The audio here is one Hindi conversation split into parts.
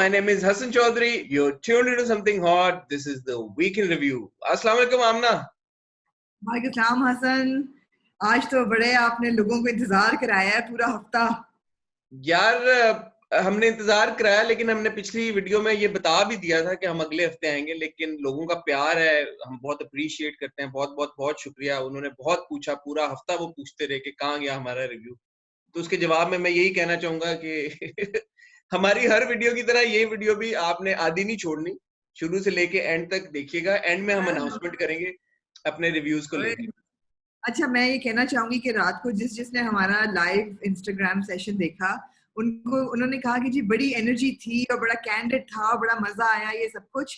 my name is Hassan Chaudhary. You're tuned into something hot. This is the Weekend Review. Assalamu alaikum, Amna. वालेकुम हसन, आज तो बड़े आपने लोगों को इंतजार कराया है पूरा हफ्ता। यार हमने इंतजार कराया, लेकिन हमने पिछली वीडियो में ये बता भी दिया था कि हम अगले हफ्ते आएंगे, लेकिन लोगों का प्यार है, हम बहुत अप्रिशिएट करते हैं। बहुत बहुत बहुत शुक्रिया। उन्होंने बहुत पूछा, पूरा हफ्ता वो पूछते रहे कि कहाँ गया हमारा रिव्यू। तो उसके जवाब में मैं यही कहना चाहूंगा कि हमारी हर वीडियो की तरह ये वीडियो भी आपने आधी नहीं छोड़नी, शुरू से लेके एंड तक देखिएगा। एंड में हम अनाउंसमेंट करेंगे अपने रिव्यूज को लेके। अच्छा, मैं ये कहना चाहूंगी कि रात को जिसने हमारा लाइव इंस्टाग्राम सेशन देखा, उन्होंने कहा कि जी बड़ी एनर्जी थी और बड़ा कैंडिड था, बड़ा मजा आया ये सब कुछ।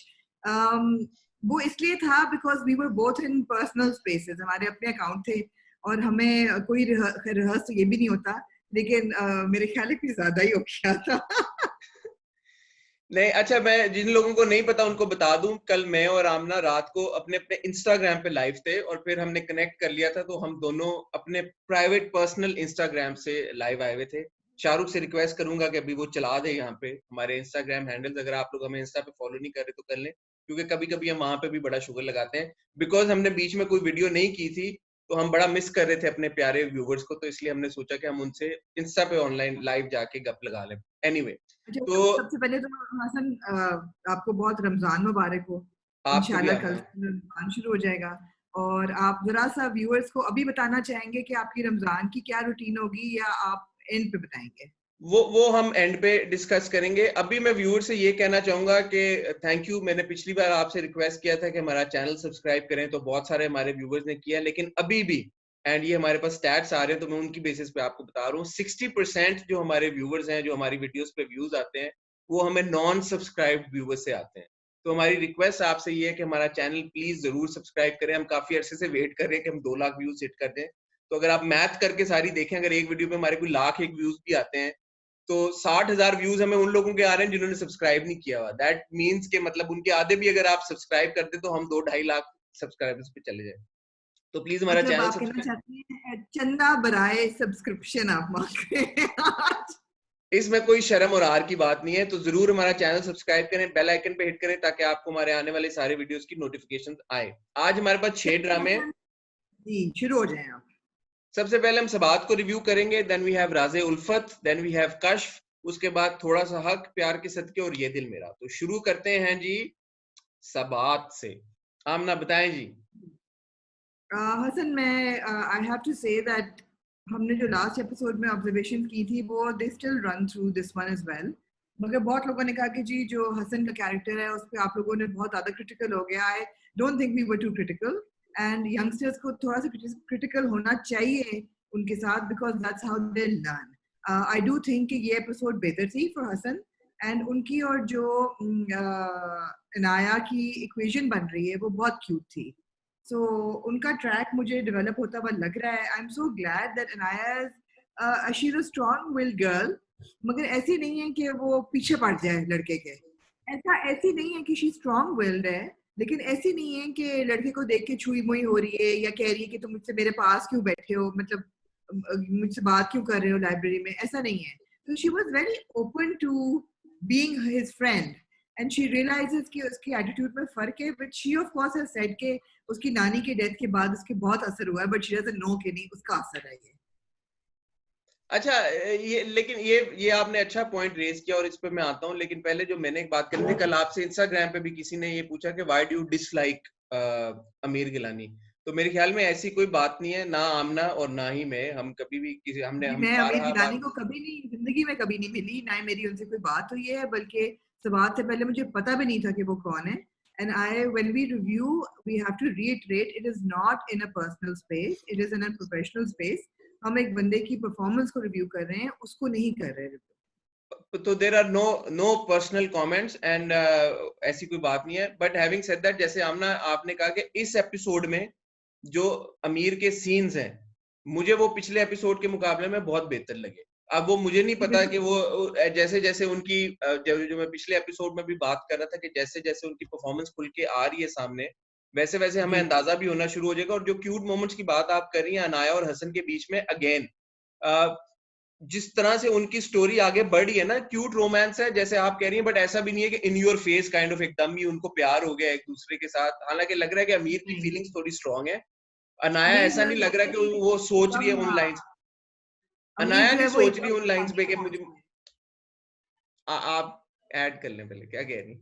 वो इसलिए था because we were both in personal spaces, हमारे अपने अकाउंट थे और हमें कोई रिहर्स तो ये भी नहीं होता, लेकिन मेरे ख्याल में ज्यादा ही हो गया था। नहीं, अच्छा, मैं जिन लोगों को नहीं पता उनको बता दूं, कल मैं और आमना रात को अपने अपने इंस्टाग्राम पे लाइव थे और फिर हमने कनेक्ट कर लिया था, तो हम दोनों अपने प्राइवेट पर्सनल इंस्टाग्राम से लाइव आए हुए थे। शाहरुख से रिक्वेस्ट करूंगा कि अभी वो चला दे यहाँ पे हमारे इंस्टाग्राम हैंडल्स। अगर आप लोग हमें इंस्टा पे फॉलो नहीं कर रहे तो कर लें, क्योंकि कभी कभी हम वहां पे भी बड़ा शुगर लगाते हैं। बिकॉज हमने बीच में कोई वीडियो नहीं की थी, तो हम बड़ा मिस कर रहे थे अपने प्यारे व्यूवर्स को, तो इसलिए हमने सोचा कि हम उनसे इंस्टा पे ऑनलाइन लाइव जाके गप लगा लें। एनीवे, तो सबसे पहले तो हसन, आपको बहुत रमजान मुबारक हो। आपको भी इंशाल्लाह कल आना। से रमजान शुरू हो जाएगा, और आप जरा सा व्यूअर्स को अभी बताना चाहेंगे कि आपकी रमजान की क्या रूटीन होगी, या आप एंड पे बताएंगे? वो हम एंड पे डिस्कस करेंगे। अभी मैं व्यूअर से ये कहना चाहूंगा कि थैंक यू। मैंने पिछली बार आपसे रिक्वेस्ट किया था कि हमारा चैनल सब्सक्राइब करें, तो बहुत सारे हमारे व्यूअर्स ने किया, लेकिन अभी भी, एंड ये हमारे पास स्टैट्स आ रहे हैं तो मैं उनकी बेसिस पे आपको बता रहा हूँ, 60% जो हमारे व्यूअर्स हैं, जो हमारी वीडियोस पे व्यूज आते हैं, वो हमें नॉन सब्सक्राइब व्यूअर्स से आते हैं। तो हमारी रिक्वेस्ट आपसे ये है कि हमारा चैनल प्लीज जरूर सब्सक्राइब करें। हम काफी अरसे से वेट कर रहे हैं कि हम 2 लाख व्यूज हिट कर दें। तो अगर आप मैथ करके सारी देखें, अगर एक वीडियो पे हमारे कोई लाख एक व्यूज भी आते हैं, तो 60,000 व्यूज हमें उन लोगों के आ रहे हैं जिन्होंने सब्सक्राइब नहीं किया हुआ। दैट मींस के मतलब उनके आधे भी अगर आप सब्सक्राइब करते तो हम 2-2.5 लाख सब्सक्राइबर्स पे चले जाए। तो प्लीज हमारा मतलब चैनल आप कहना सब्सक्राइब। चाहती हैं चंदा बराए सब्सक्रिप्शन आप मांग रहे हैं आज? इसमें कोई शर्म और आर की बात नहीं है, तो जरूर हमारा चैनल सब्सक्राइब करें, बेल आइकन पे हिट करें, ताकि आपको हमारे आने वाले सारे वीडियोस की नोटिफिकेशन आए। आज हमारे पास 6 ड्रामे हैं। जी, शुरू हो जाएं आप। सबसे पहले हम सबात को रिव्यू करेंगे, then we have Raje Ulfat, then we have कश्फ, उसके बाद थोड़ा सा हक, प्यार के सदके और ये दिल मेरा। तो शुरू करते हैं जी सबात से। आमना बताएं जी। हसन, मैं I have to say that हमने जो लास्ट एपिसोड में ऑब्जर्वेशन की थी वो they still run through this one as well. मगर बहुत लोगों ने कहा कि जी जो हसन का कैरेक्टर है उस पर आप लोगों ने बहुत ज़्यादा क्रिटिकल हो गया। I don't think we were too critical, and youngsters को थोड़ा सा क्रिटिकल होना चाहिए उनके साथ, because that's how they learn. I do think कि ये एपिसोड बेहतर थी फॉर हसन एंड उनकी, और जो अनाया की इक्वेशन बन रही है वो बहुत क्यूट थी। सो उनका ट्रैक मुझे डेवलप होता हुआ लग रहा है। I am so glad that Anaya is she is a strong willed girl, मगर ऐसी नहीं है कि वो पीछे पड़ जाए लड़के के। ऐसी नहीं है कि शी स्ट्रॉन्ग विल्ड है, लेकिन ऐसी नहीं है कि लड़के को देख के छुई मुई हो रही है या कह रही है कि तुम मुझसे मेरे पास क्यों बैठे हो, मतलब मुझसे बात क्यों कर रहे हो लाइब्रेरी में, ऐसा नहीं है। तो she was very open to being his friend, and she realises कि उसकी एटीट्यूड में फर्क है, but she of course has said के उसकी नानी के डेथ के बाद उसके बहुत असर हुआ है, बट शी डजंट नो कि नहीं उसका असर है ये। अच्छा, ये आपने अच्छा पॉइंट रेज किया और इस पे मैं आता हूँ, लेकिन पहले जो मैंने एक बात करी थी कल आपसे, इंस्टाग्राम पे भी किसी ने ये पूछा कि व्हाई डू यू डिसलाइक अमीर गिलानी। तो मेरे ख्याल में ऐसी कोई बात नहीं है, ना आमना और ना ही मैं, हम कभी भी किसी हम मैं अमीर बारहा गिलानी बात। को कभी नहीं, जिंदगी में कभी नहीं मिली, ना ही मेरी उनसे कोई बात हुई है, बल्कि सवाल से पहले मुझे पता भी नहीं था कि वो कौन है। And when we review, we have to reiterate, it is not in a personal space, it is in a professional space. हम एक बंदे की परफॉर्मेंस को रिव्यू कर रहे हैं, उसको नहीं कर रहे रिव्यू। तो there are no personal comments and ऐसी कोई बात नहीं है। बट हैविंग सेड दैट, जैसे आमना आपने कहा कि इस एपिसोड में जो अमीर के सीन्स हैं, मुझे वो पिछले एपिसोड के मुकाबले में बहुत बेहतर लगे। अब वो मुझे नहीं पता कि वो जैसे जैसे उनकी जो मैं पिछले एपिसोड में भी बात कर रहा था कि जैसे जैसे उनकी परफॉर्मेंस खुल के आ रही है सामने, वैसे वैसे हमें अंदाजा भी होना शुरू हो जाएगा। और जो क्यूट मोमेंट्स की बात आप कर रही हैं अनाया और हसन के बीच में, अगेन जिस तरह से उनकी स्टोरी आगे बढ़ी है ना, क्यूट रोमांस है जैसे आप कह रही हैं, बट ऐसा भी नहीं है कि in your face kind of एकदम ही उनको प्यार हो गया एक दूसरे के साथ। हालांकि लग रहा है कि अमीर की नहीं, फीलिंग्स थोड़ी स्ट्रांग है, अनाया अमीर ऐसा जो है नहीं वो लग रहा कि वो सोच रही है एकदम उन लाइंस, अमीर अनाया जो नहीं है वो सोच रही एकदम उन लाइंस पे शादी कि पे मुझे पहुंच गई। आप ऐड कर लें पहले, क्या कह रही?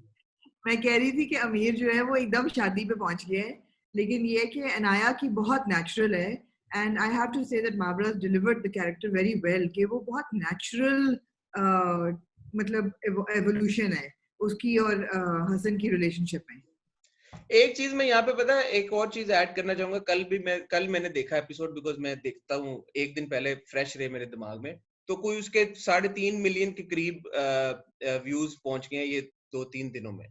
मैं कह रही थी कि अमीर जो है वो एकदम शादी पे पहुंच गया है, लेकिन ये है कि अनाया की बहुत नेचुरल है। And I have to say that marvellous delivered the character very well, कि वो बहुत नेचुरल मतलब एवोल्यूशन है उसकी और हसन की रिलेशनशिप में। एक चीज मैं यहाँ पे पता है, एक और चीज ऐड करना चाहूंगा। कल मैंने देखा एपिसोड, बिकॉज मैं देखता हूँ एक दिन पहले, फ्रेश रहे मेरे दिमाग में। तो कोई उसके 3.5 मिलियन के करीब व्यूज पहुंच गए हैं ये 2-3 दिनों में।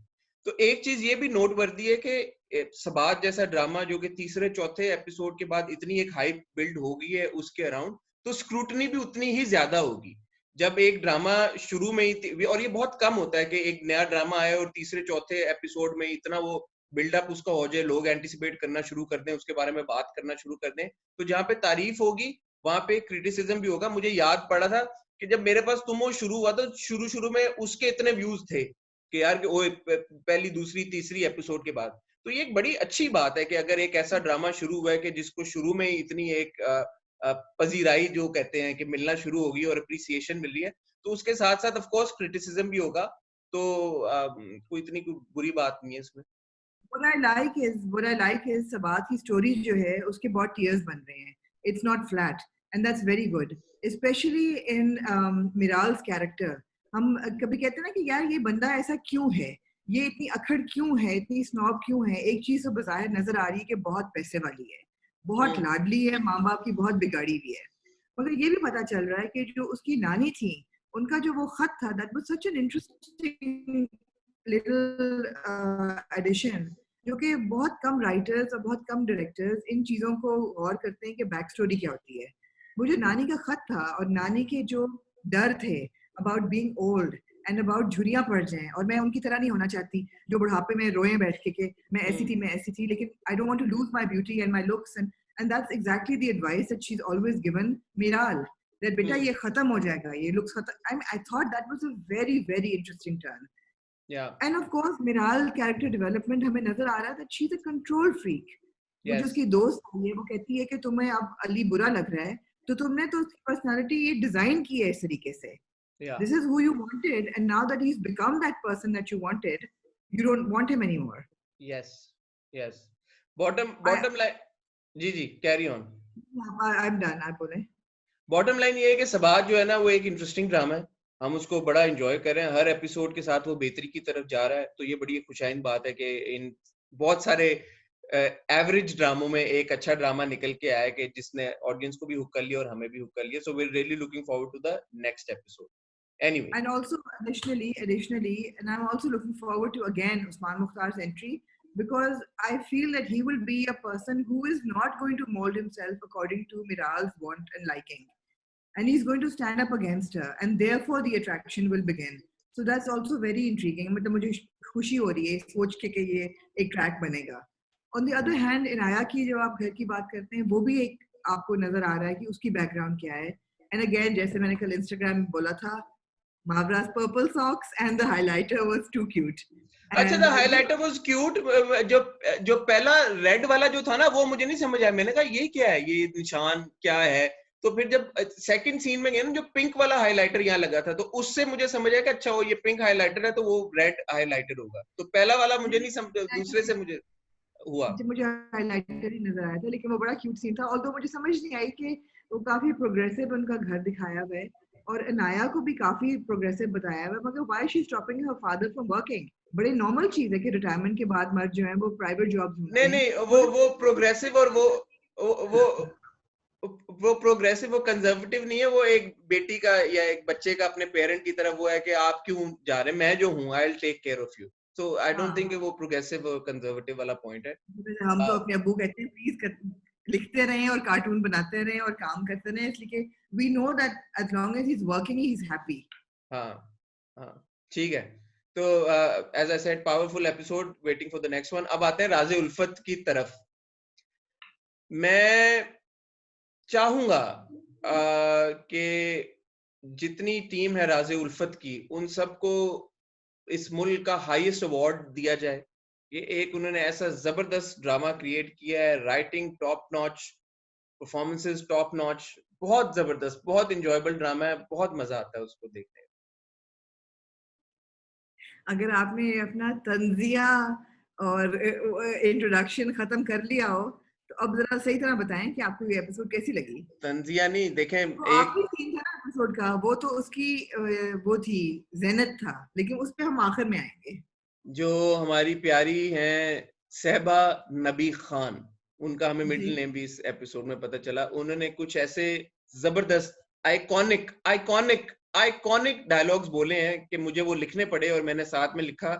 तो एक चीज ये भी नोट वर्दी है कि सबात जैसा ड्रामा जो कि तीसरे चौथे एपिसोड के बाद इतनी एक हाइप बिल्ड हो गई है उसके अराउंड, तो स्क्रूटनी भी उतनी ही ज्यादा होगी। जब एक ड्रामा शुरू में ही, और ये बहुत कम होता है कि एक नया ड्रामा आए और तीसरे चौथे एपिसोड में इतना वो बिल्डअप उसका हो जाए, लोग एंटिसिपेट करना शुरू कर दें, उसके बारे में बात करना शुरू कर दें। तो जहां पे तारीफ होगी वहां पे क्रिटिसिज्म भी होगा। मुझे याद पड़ा था कि जब मेरे पास तुम वो शुरू हुआ तो शुरू शुरू में उसके इतने व्यूज थे कि यार कि ओए पहली दूसरी तीसरी एपिसोड के बाद। तो ये एक बड़ी अच्छी बात है कि अगर एक ऐसा ड्रामा शुरू हुआ है कि जिसको शुरू में ही इतनी एक पजीराई जो कहते हैं कि मिलना शुरू होगी और अप्रिसिएशन मिल रही है, तो उसके साथ साथ ऑफ कोर्स क्रिटिसिज्म भी होगा। तो कोई इतनी कोई बुरी बात नहीं है इसमें। What I like is सबात की स्टोरी जो है उसके बहुत टीयर्स बन रहे हैं. It's not flat and that's very good. Especially in मिराल्स कैरेक्टर. हम कभी कहते हैं ना कि यार ये बंदा ऐसा क्यों है, ये इतनी अखड़ क्यों है, इतनी स्नॉब क्यों है. एक चीज तो बज़ाहिर नजर आ रही है कि बहुत पैसे वाली है, बहुत लाडली है, माँ बाप की बहुत बिगाड़ी हुई है. मगर ये भी पता चल रहा है कि जो उसकी नानी थी, उनका जो वो खत था, that was such an interesting little addition, जो कि बहुत कम राइटर्स और बहुत कम डायरेक्टर्स इन चीज़ों को गौर करते हैं कि बैक स्टोरी क्या होती है. वो जो नानी का खत था और नानी के जो डर थे about being old and about झुर्रियाँ पड़ जाएं, और मैं उनकी तरह नहीं होना चाहती जो बुढ़ापे में रोए बैठ के मैं ऐसी थी, लेकिन I don't want to lose my beauty and my looks, and that's exactly the advice that she is always given Miral, दैट बेटा ये खत्म हो जाएगा, ये लुक्स खत्म. I thought that was a very very interesting turn. Yeah. And of course Miral character development हमें नजर आ रहा है that she is a control freak. वो जो Yes. उसकी दोस्त है वो कहती है कि तुम्हें अब अली बुरा लग रहा है, तो तुमने तो उसकी पर्सनालिटी ये डिजाइन की है इस तरीके से. Yeah. This is who you wanted, and now that he's become that person that you wanted, you don't want him anymore. Yes. Yes. Bottom I, bottom line. जी जी, कैरी ऑन. I'm done. आप बोले. बॉटम लाइन ये है कि सबात जो है ना वो एक इंटरेस्टिंग ड्रामा है, हम उसको बड़ा एंजॉय कर रहे हैं, हर एपिसोड के साथ वो बेहतरी की तरफ जा रहा है। तो ये बड़ी खुशाइन बात है कि इन बहुत सारे एवरेज ड्रामों में एक अच्छा ड्रामा निकल के आया कि जिसने ऑडियंस को भी हुक कर लिया और हमें भी हुक कर लिया. So we are really looking forward to the next episode. Anyway. And also, additionally, and I'm also looking forward to again Usman Mukhtar's entry, because I feel that he will be a person who is not going to mold himself according to Miral's want and liking, and he's going to stand up against her, and therefore the attraction will begin. So that's also very intriguing. मतलब मुझे खुशी हो रही है सोच के कि ये एक ट्रैक बनेगा. On the other hand, Inaya की जो आप घर की बात करते हैं वो भी एक आपको नजर आ रहा है कि उसकी बैकग्राउंड क्या है. And again, जैसे मैंने कल इंस्टाग्राम में बोला था, Mavra's purple socks and the highlighter was too cute. अच्छा, द हाइलाइटर वाज क्यूट. जो जो पहला रेड वाला जो था ना वो मुझे नहीं समझ आया. मैंने कहा ये क्या है, ये निशान क्या है. तो फिर जब सेकंड सीन में गए ना, जो पिंक वाला हाइलाइटर यहाँ लगा था, तो उससे मुझे समझ आया कि अच्छा वो ये पिंक हाइलाइटर है तो वो रेड हाइलाइटर होगा. तो पहला वाला मुझे नहीं समझ, दूसरे से मुझे हुआ. मुझे हाइलाइटर ही नजर आया था, लेकिन वो बड़ा क्यूट सीन था. ऑल्दो मुझे समझ नहीं आई कि वो काफी प्रोग्रेसिव उनका घर दिखाया हुआ है और अनाया को भी काफी प्रोग्रेसिव बताया हुआ है, मगर why she is stopping her father from working. बड़ी नॉर्मल चीज है कि रिटायरमेंट के बाद मर्द जो है वो प्राइवेट जॉब ढूंढते नहीं हैं. नहीं, मगर वो प्रोग्रेसिव और वो वो प्रोग्रेसिव, वो कंजर्वेटिव नहीं है. वो एक बेटी का या एक बच्चे का अपने पेरेंट की तरफ वो है कि आप क्यों जा रहे हैं, मैं जो हूँ I will take care of you. So I don't think वो प्रोग्रेसिव और कंजर्वेटिव वाला पॉइंट है. हम तो अपने अब्बू कहते हैं प्लीज लिखते रहें और कार्टून बनाते रहें और काम करते रहें, इसलिए कि we know that as long as he is working he is happy. हाँ हाँ, ठीक है. तो as I said, powerful episode, waiting for the next one. अब आते हैं राज़े उल्फत की तरफ. मैं चाहूंगा कि जितनी टीम है राज़े उल्फत की, उन सबको इस मुल्क का हाईएस्ट अवार्ड दिया जाए। ये एक उन्होंने ऐसा जबरदस्त ड्रामा क्रिएट किया है, writing top notch, performances top notch, बहुत जबरदस्त, बहुत एंजॉयबल ड्रामा है, बहुत मजा आता है उसको देखने में। अगर आपने अपना तंजिया और इंट्रोडक्शन खत्म कर लिया हो तो अब जरा सही तरह बताएं कि आपको ये एपिसोड कैसी लगी। तंजिया नहीं देखें, तो एक आखिरी सीन था ना एपिसोड का, वो तो उसकी वो थी, जेनत था, लेकिन उस पे हम आखिर में आएंगे। जो हमारी प्यारी हैं सहबा नबी खान, उनका हमें जी मिडिल नेम भी इस एपिसोड में पता चला। उन्होंने कुछ ऐसे जबरदस्त आइकॉनिक आइकॉनिक आइकॉनिक डायलॉग्स बोले हैं कि मुझे वो लिखने पड़े और मैंने साथ में लिखा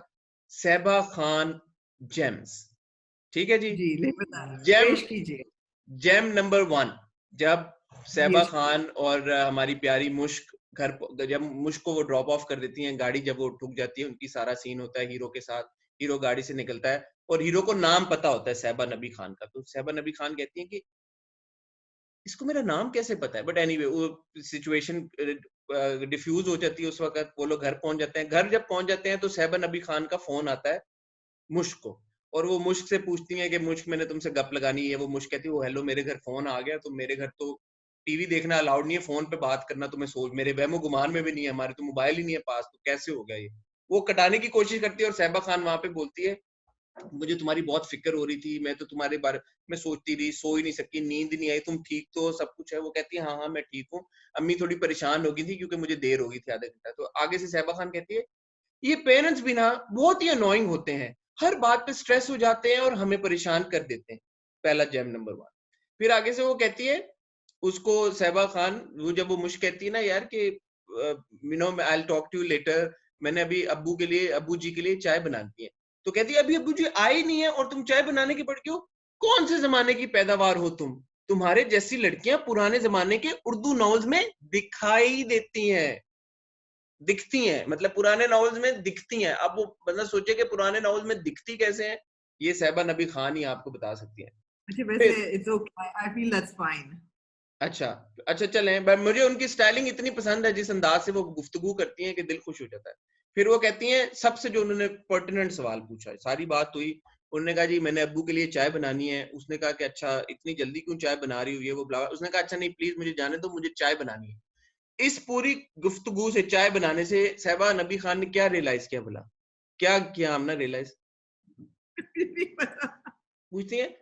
सहबा खान जेम्स। ठीक है जी। जी ले बता जेम पेश कीजिए। जेम नंबर 1, जब ये सहबा खान और हमारी प्यारी मुश्क जब मुश्क को वो ड्रॉप ऑफ कर देती हैं गाड़ी, जब वो ठुक जाती है, उनकी सारा सीन होता है हीरो के साथ, हीरो गाड़ी से निकलता है और हीरो को नाम पता होता है सहबा नबी खान का। तो सहबा नबी खान कहती है कि इसको मेरा नाम कैसे पता है, बट एनीवे वो सिचुएशन डिफ्यूज हो जाती है उस वक्त। वो लोग घर पहुंच जाते हैं, घर जब पहुंच जाते हैं तो सहबा नबी खान का फोन आता है मुश्क को, और वो मुश्क से पूछती है कि मुश्क मैंने तुमसे गप लगानी है। वो मुश्क कहती है वो हेलो मेरे घर फोन आ गया, तो मेरे घर तो टीवी देखना अलाउड नहीं है, फोन पे बात करना तुम्हें सोच मेरे वहमो गुमान में भी नहीं है, हमारे तो मोबाइल ही नहीं है पास, तो कैसे हो गया ये। वो कटाने की कोशिश करती है और सहबा खान वहां पे बोलती है मुझे तुम्हारी बहुत फिक्र हो रही थी, मैं तो तुम्हारे बारे में सोचती रही, सो ही नहीं सकी, नींद नहीं आई, तुम ठीक तो सब कुछ है। वो कहती है हाँ हाँ मैं ठीक हूँ, अम्मी थोड़ी परेशान हो गई थी क्योंकि मुझे देर हो गई थी आधा घंटा। तो आगे से सहबा खान कहती है ये पेरेंट्स भी ना बहुत ही अनोइंग होते हैं, हर बात पे स्ट्रेस हो जाते हैं और हमें परेशान कर देते हैं। पहला जेम नंबर 1। फिर आगे से वो कहती है उसको सहबा खान, वो जब वो मुझे कहती है ना यार कि you know I will talk to you later, मैंने अभी अब्बू के लिए, अब्बू जी के लिए चाय बना दी है। तो कहती है अभी अब्बू जी आए नहीं है और तुम चाय बनाने की पड़ गई हो, कौन से जमाने की पैदावार हो तुम, तुम्हारे जैसी लड़कियां पुराने जमाने के उर्दू नॉवेल्स में दिखाई देती हैं, दिखती हैं, मतलब पुराने नॉवेल्स में दिखती हैं। अब वो बंदा सोचे कि पुराने नॉवेल्स में दिखती कैसे हैं, ये सहबा नबी खान ही आपको बता सकती है। अच्छा वैसे फिर it's okay, I feel that's fine. अच्छा, अच्छा चलें, पर मुझे उनकी स्टाइलिंग इतनी पसंद है, जिस अंदाज से वो गुफ्तगू करती हैं कि दिल खुश हो जाता है। फिर वो कहती हैं सबसे जो उन्होंने पर्टिनेंट सवाल पूछा है, सारी बात हुई, उन्होंने कहा जी मैंने अब्बू के लिए चाय बनानी है। उसने कहा कि अच्छा इतनी जल्दी क्यों चाय बना रही हुई है वो ब्ला। उसने कहा अच्छा नहीं प्लीज मुझे जाने दो, मुझे चाय बनानी है। इस पूरी गुफ्तगू से, चाय बनाने से सहबा नबी खान ने क्या रियलाइज किया भला, क्या किया हमने रियलाइज? नहीं पता। पूछती है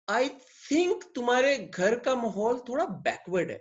आई थिंक तुम्हारे घर का माहौल थोड़ा बैकवर्ड है।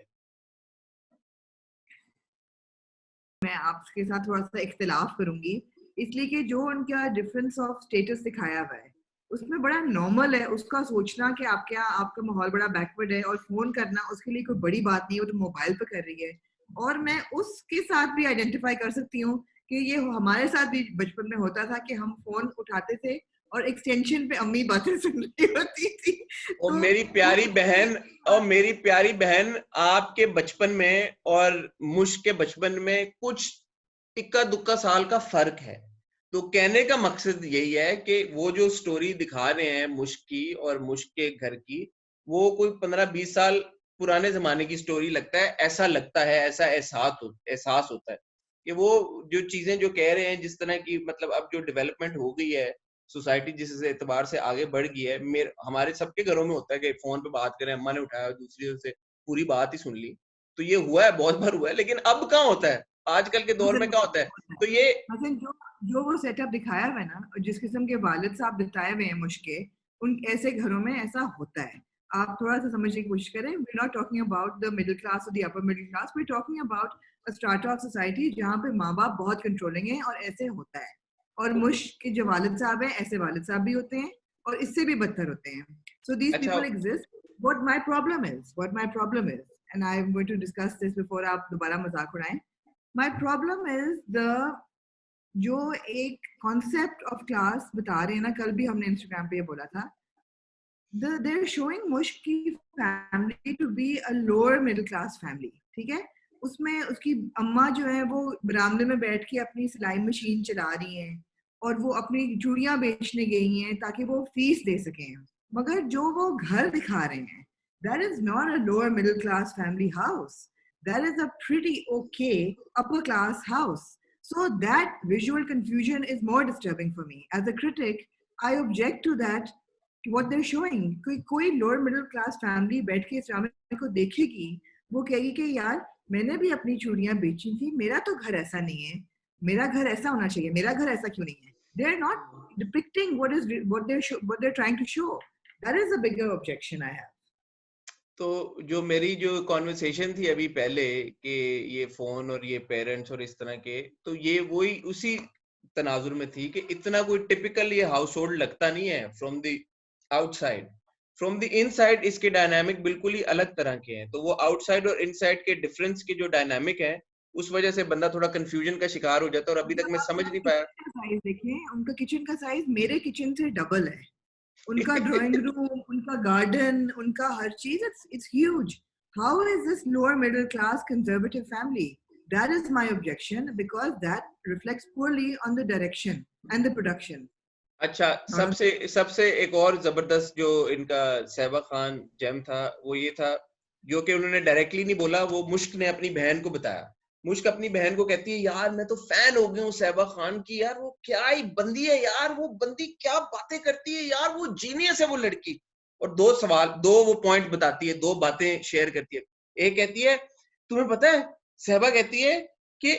मैं आपके साथ थोड़ा सा इख्तिलाफ करूंगी, इसलिए कि जो उनका डिफरेंस ऑफ स्टेटस दिखाया हुआ है उसमें बड़ा नॉर्मल है उसका सोचना कि आपके यहाँ आपका माहौल बड़ा बैकवर्ड है, और फोन करना उसके लिए कोई बड़ी बात नहीं है, वो तो मोबाइल पे कर रही है। और मैं उसके साथ भी आइडेंटिफाई कर सकती हूँ कि ये हमारे साथ भी बचपन में होता था कि हम फोन उठाते थे और एक्सटेंशन पे अम्मी बातें सुन रही होती थी। और तो मेरी वो प्यारी बहन, और मेरी प्यारी बहन, आपके बचपन में और मुश्क के बचपन में कुछ इक्का दुक्का साल का फर्क है। तो कहने का मकसद यही है कि वो जो स्टोरी दिखा रहे हैं मुश्क की और मुश्क के घर की, वो कोई 15-20 साल पुराने जमाने की स्टोरी लगता है, ऐसा लगता है, ऐसा एहसास होता है कि वो जो चीजें जो कह रहे हैं, जिस तरह की मतलब अब जो डेवलपमेंट हो गई है सोसाइटी, जिस एतबार से आगे बढ़ गई है, मेरे हमारे सबके घरों में होता है कि फोन पे बात करें, अम्मा ने उठाया दूसरी से पूरी बात ही सुन ली। तो ये हुआ है, बहुत बार हुआ है, लेकिन अब कहाँ होता है, आजकल के दौर में क्या होता है। तो ये मतलब जो जो वो सेटअप दिखाया हुआ है ना, जिस किस्म के वालिद साहब बताए हुए हैं मुश्के, उन ऐसे घरों में ऐसा होता है। आप थोड़ा सा समझने की कोशिश करें, we not talking about the middle class और the upper middle class, we talking about a strata of society जहाँ पे माँ बाप बहुत कंट्रोलिंग है और ऐसे होता है। और मुश्क के जो वालिद साहब हैं ऐसे वालिद साहब भी होते हैं और इससे भी बदतर होते हैं। सो दीज अच्छा, people exist. What my problem is and I am going to discuss this before आप दोबारा मजाक उड़ाएं। My problem is the जो एक कॉन्सेप्ट ऑफ क्लास बता रहे हैं ना, कल भी हमने इंस्टाग्राम पे ये बोला था, they're showing मुश्क की family to be a lower middle class family. ठीक है, उसमें उसकी अम्मा जो है वो बरामदे में बैठ के अपनी सिलाई मशीन चला रही हैं और वो अपनी चूड़ियां बेचने गई हैं ताकि वो फीस दे सकें। मगर जो वो घर दिखा रहे हैं, that is not a lower middle class family house. that is a pretty okay upper class house. So that visual confusion is more disturbing for me. As a critic, I object to that, what they're showing. कोई lower middle class family बैठ के इस ड्रामे को देखेगी, वो कहेगी कि यार मैंने भी अपनी चूड़ियां बेची थी, मेरा तो घर ऐसा नहीं है, मेरा घर ऐसा होना चाहिए, मेरा घर ऐसा क्यों नहीं है? They're not depicting what they're trying to show. That is a bigger objection I have. तो जो मेरी जो कॉन्वर्सेशन थी अभी पहले कि ये फोन और ये पेरेंट्स और इस तरह के, तो ये वही उसी तनाजुर में थी कि इतना कोई टिपिकल ये हाउस होल्ड लगता नहीं है from the outside. From the inside इसके डायनामिक बिल्कुल ही अलग तरह के हैं. तो वो आउटसाइड और इनसाइड के डिफरेंस के जो डायनामिक है, उस वजह से बंदा थोड़ा कंफ्यूजन का शिकार हो जाता है. और अभी तक मैं समझ नहीं पाया. साइज देखें, उनका किचन का साइज मेरे किचन से डबल है. उनका ड्राइंग रूम, उनका गार्डन, उनका हर चीज, it's huge. How is this lower middle class conservative family? That is my objection, because that reflects poorly on the direction and the production. अच्छा, सबसे एक और जबरदस्त जो इनका सहबा खान जेम था, वो ये था जो कि उन्होंने डायरेक्टली नहीं बोला, वो मुश्क ने अपनी बहन को बताया. मुश्क अपनी बहन को कहती है, यार मैं तो फैन हो गई हूँ सहबा खान की, यार वो क्या ही बंदी है यार, वो बंदी क्या बातें करती है यार, वो जीनियस है वो लड़की. और दो वो पॉइंट बताती है, दो बातें शेयर करती है. एक कहती है, तुम्हें पता है, सहबा कहती है कि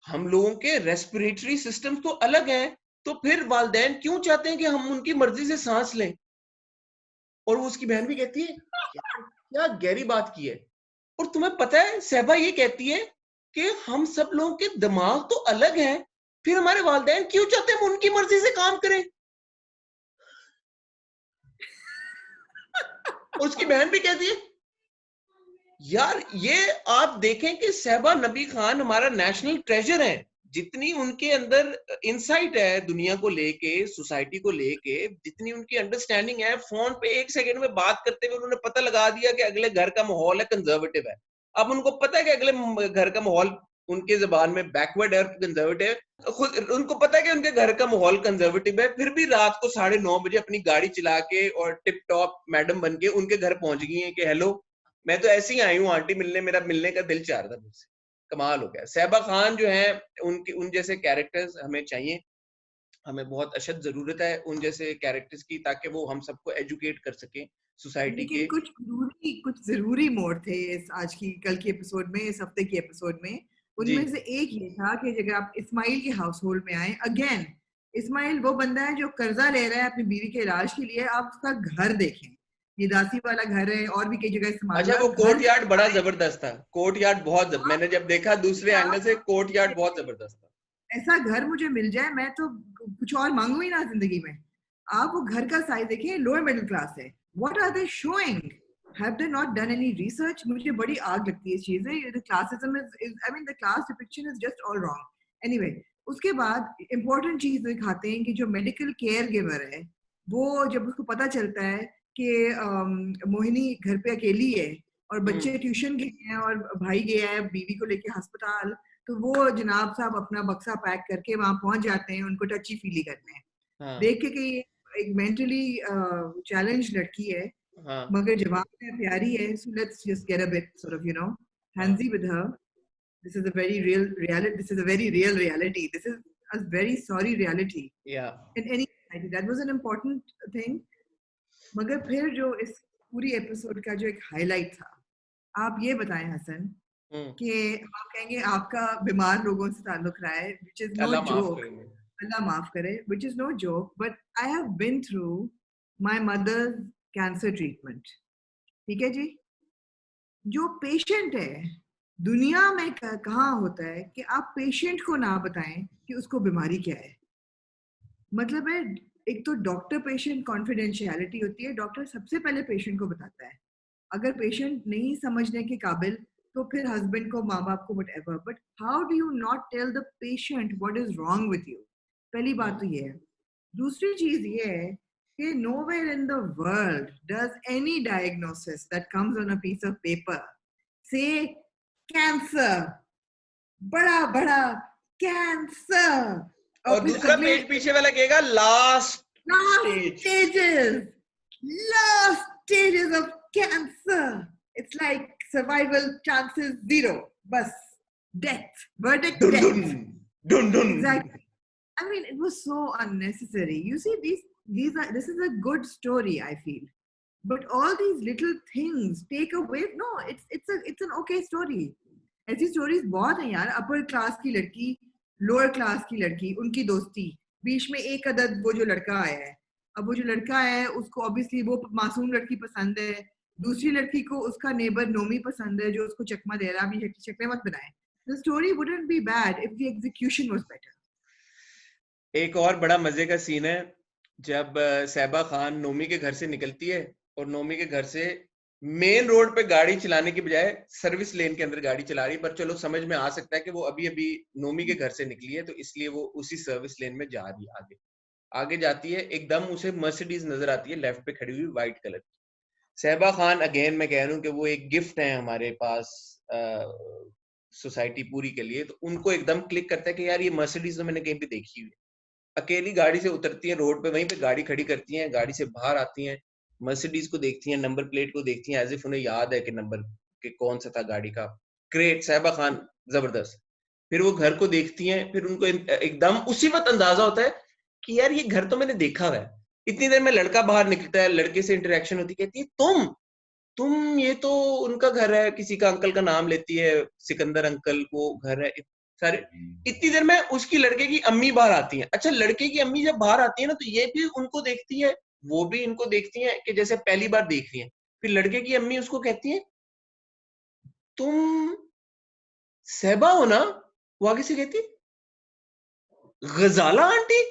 हम लोगों के रेस्पिरेटरी सिस्टम तो अलग हैं, तो फिर वालिदैन क्यों चाहते हैं कि हम उनकी मर्जी से सांस लें. और वो उसकी बहन भी कहती है, क्या गहरी बात की है. और तुम्हें पता है, सहबा ये कहती है कि हम सब लोगों के दिमाग तो अलग हैं, फिर हमारे वालिदैन क्यों चाहते हैं हम उनकी मर्जी से काम करें. और उसकी बहन भी कहती है, यार ये आप देखें कि सहबा नबी खान हमारा नेशनल ट्रेजर है. जितनी उनके अंदर इंसाइट है दुनिया को लेके, सोसाइटी को लेके, जितनी उनकी अंडरस्टैंडिंग है, फोन पे 1 सेकंड में बात करते हुए उन्होंने पता लगा दिया कि अगले घर का माहौल है कंजर्वेटिव है. अब उनको पता है कि अगले घर का माहौल उनके जबान में बैकवर्ड है और कंजर्वेटिव है. खुद उनको पता है कि उनके घर का माहौल कंजर्वेटिव है, फिर भी रात को 9:30 बजे अपनी गाड़ी चला के और टिप टॉप मैडम बन के उनके घर पहुंच गई है कि हेलो, मैं तो ऐसे ही आई हूँ आंटी मिलने, मेरा मिलने का दिल चाह रहा था मुझसे. कमाल हो गया. सहबा खान जो है, उन जैसे कैरेक्टर्स हमें चाहिए. हमें बहुत अशद जरूरत है उन जैसे कैरेक्टर्स की, ताकि वो हम सबको एजुकेट कर सके सोसाइटी के. कुछ जरूरी मोड़ थे आज की, कल की एपिसोड में, इस हफ्ते की एपिसोड में. उनमें से एक ये था कि अगर आप इस्माइल के हाउस होल्ड में आए, अगेन इस्माइल वो बंदा है जो कर्जा ले रहा है अपनी बीवी के इलाज के लिए. आप उसका घर देखें, ये दासी वाला घर है, और भी कई जगह इस्तेमाल. अच्छा, वो कोर्ट यार्ड बड़ा जबरदस्त था. कोर्ट यार्ड बहुत मैंने जब देखा दूसरे एंगल से, कोर्ट यार्ड बहुत जबरदस्त था. ऐसा घर मुझे मिल जाए, मैं तो कुछ और मांगू ही ना जिंदगी में. आप वो घर का साइज देखिए, लोअर मिडिल क्लास है. What are they showing? Have they not done any research? मुझे बड़ी आग लगती है इस चीज में. The classism is, I mean the class depiction is just all wrong. Anyway, उसके बाद इंपॉर्टेंट चीज दिखाते हैं कि जो मेडिकल केयर गिवर है, वो जब उसको पता चलता है कि मोहिनी घर पे अकेली है और बच्चे ट्यूशन गए हैं और भाई गया है बीवी को लेके अस्पताल, तो वो जनाब साहब अपना बक्सा पैक करके वहां पहुंच जाते हैं. उनको टची फीली करते हैं. हाँ. देख के कि एक मेंटली चैलेंज लड़की है, हाँ. मगर जवाब में प्यारी है. So let's just get a bit sort of, you know, हैंजी with her. This is a very real reality. This is a very real reality. This is a very sorry reality. Yeah, in any society that was an important thing. मगर फिर जो इस पूरी एपिसोड का जो एक हाईलाइट था, आप ये बताएं हसन कि आप कहेंगे आपका बीमार लोगों से ताल्लुक रहा है, which is no joke. अल्लाह माफ करे, which is no joke, but I have been through my mother's cancer treatment. ठीक है जी. जो पेशेंट है, दुनिया में कहाँ होता है कि आप पेशेंट को ना बताएं कि उसको बीमारी क्या है. मतलब है, एक तो डॉक्टर पेशेंट कॉन्फिडेंशियलिटी होती है. डॉक्टर सबसे पहले पेशेंट को बताता है. अगर पेशेंट नहीं समझने के काबिल, तो फिर हस्बैंड को, माँ बाप को, whatever. But how do you not tell the patient what is wrong with you? पहली बात तो ये है. दूसरी चीज ये है कि nowhere in the world does any diagnosis that comes on a piece of paper say cancer, बड़ा बड़ा cancer. और दूसरा पेज पीछे वाला कहेगा last stages of cancer. It's like survival chances 0. बस death, verdict Doon Doon death. Doon Doon. Exactly. I mean, it was so unnecessary. You see, this is a good story, I feel. But all these little things take away. No, it's an okay story. ऐसी स्टोरीज बहुत हैं यार. अपर क्लास की लड़की, लोअर क्लास की लड़की, उनकी दोस्ती, बीच में एक अदद वो जो लड़का आया है. अब वो जो लड़का है उसको ऑब्वियसली वो मासूम लड़की पसंद है. दूसरी लड़की को उसका नेबर नोमी पसंद है जो उसको चकमा दे रहा है. अभी शक्लें मत बनाए. The story wouldn't be bad if the execution was better. एक और बड़ा मजे का सीन है जब सहबा खान नोमी के घर से निकलती है और नोमी के घर से मेन रोड पे गाड़ी चलाने की बजाय सर्विस लेन के अंदर गाड़ी चला रही है. पर चलो समझ में आ सकता है कि वो अभी अभी नोमी के घर से निकली है तो इसलिए वो उसी सर्विस लेन में जा रही है. आगे आगे जाती है, एकदम उसे मर्सिडीज नजर आती है लेफ्ट पे खड़ी हुई व्हाइट कलर की. सहबा खान, अगेन मैं कह रहा हूँ कि वो एक गिफ्ट है हमारे पास सोसाइटी पूरी के लिए. तो उनको एकदम क्लिक करता है कि यार ये मर्सिडीज तो मैंने कहीं पे देखी हुई है. अकेली गाड़ी से उतरती है, रोड पे वहीं पे गाड़ी खड़ी करती हैं, गाड़ी से बाहर आती हैं, मर्सिडीज को देखती हैं, नंबर प्लेट को देखती हैं, एज इफ उन्हें याद है कि नंबर के कौन सा था गाड़ी का. ग्रेट सहबा खान, जबरदस्त. फिर वो घर को देखती हैं, फिर उनको एकदम उसी वक्त अंदाजा होता है कि यार ये घर तो मैंने देखा हुआ है. इतनी देर में लड़का बाहर निकलता है, लड़के से इंटरेक्शन होती, कहती है तुम ये तो उनका घर है, किसी का अंकल का नाम लेती है, सिकंदर अंकल वो घर है. सारे इतनी देर में उसकी लड़के की अम्मी बाहर आती हैं. अच्छा, लड़के की अम्मी जब बाहर आती है ना तो ये भी उनको देखती है, वो भी इनको देखती है कि जैसे पहली बार देख रही है. फिर लड़के की अम्मी उसको कहती है तुम सहबा हो ना. वो आगे से कहती है गजाला आंटी.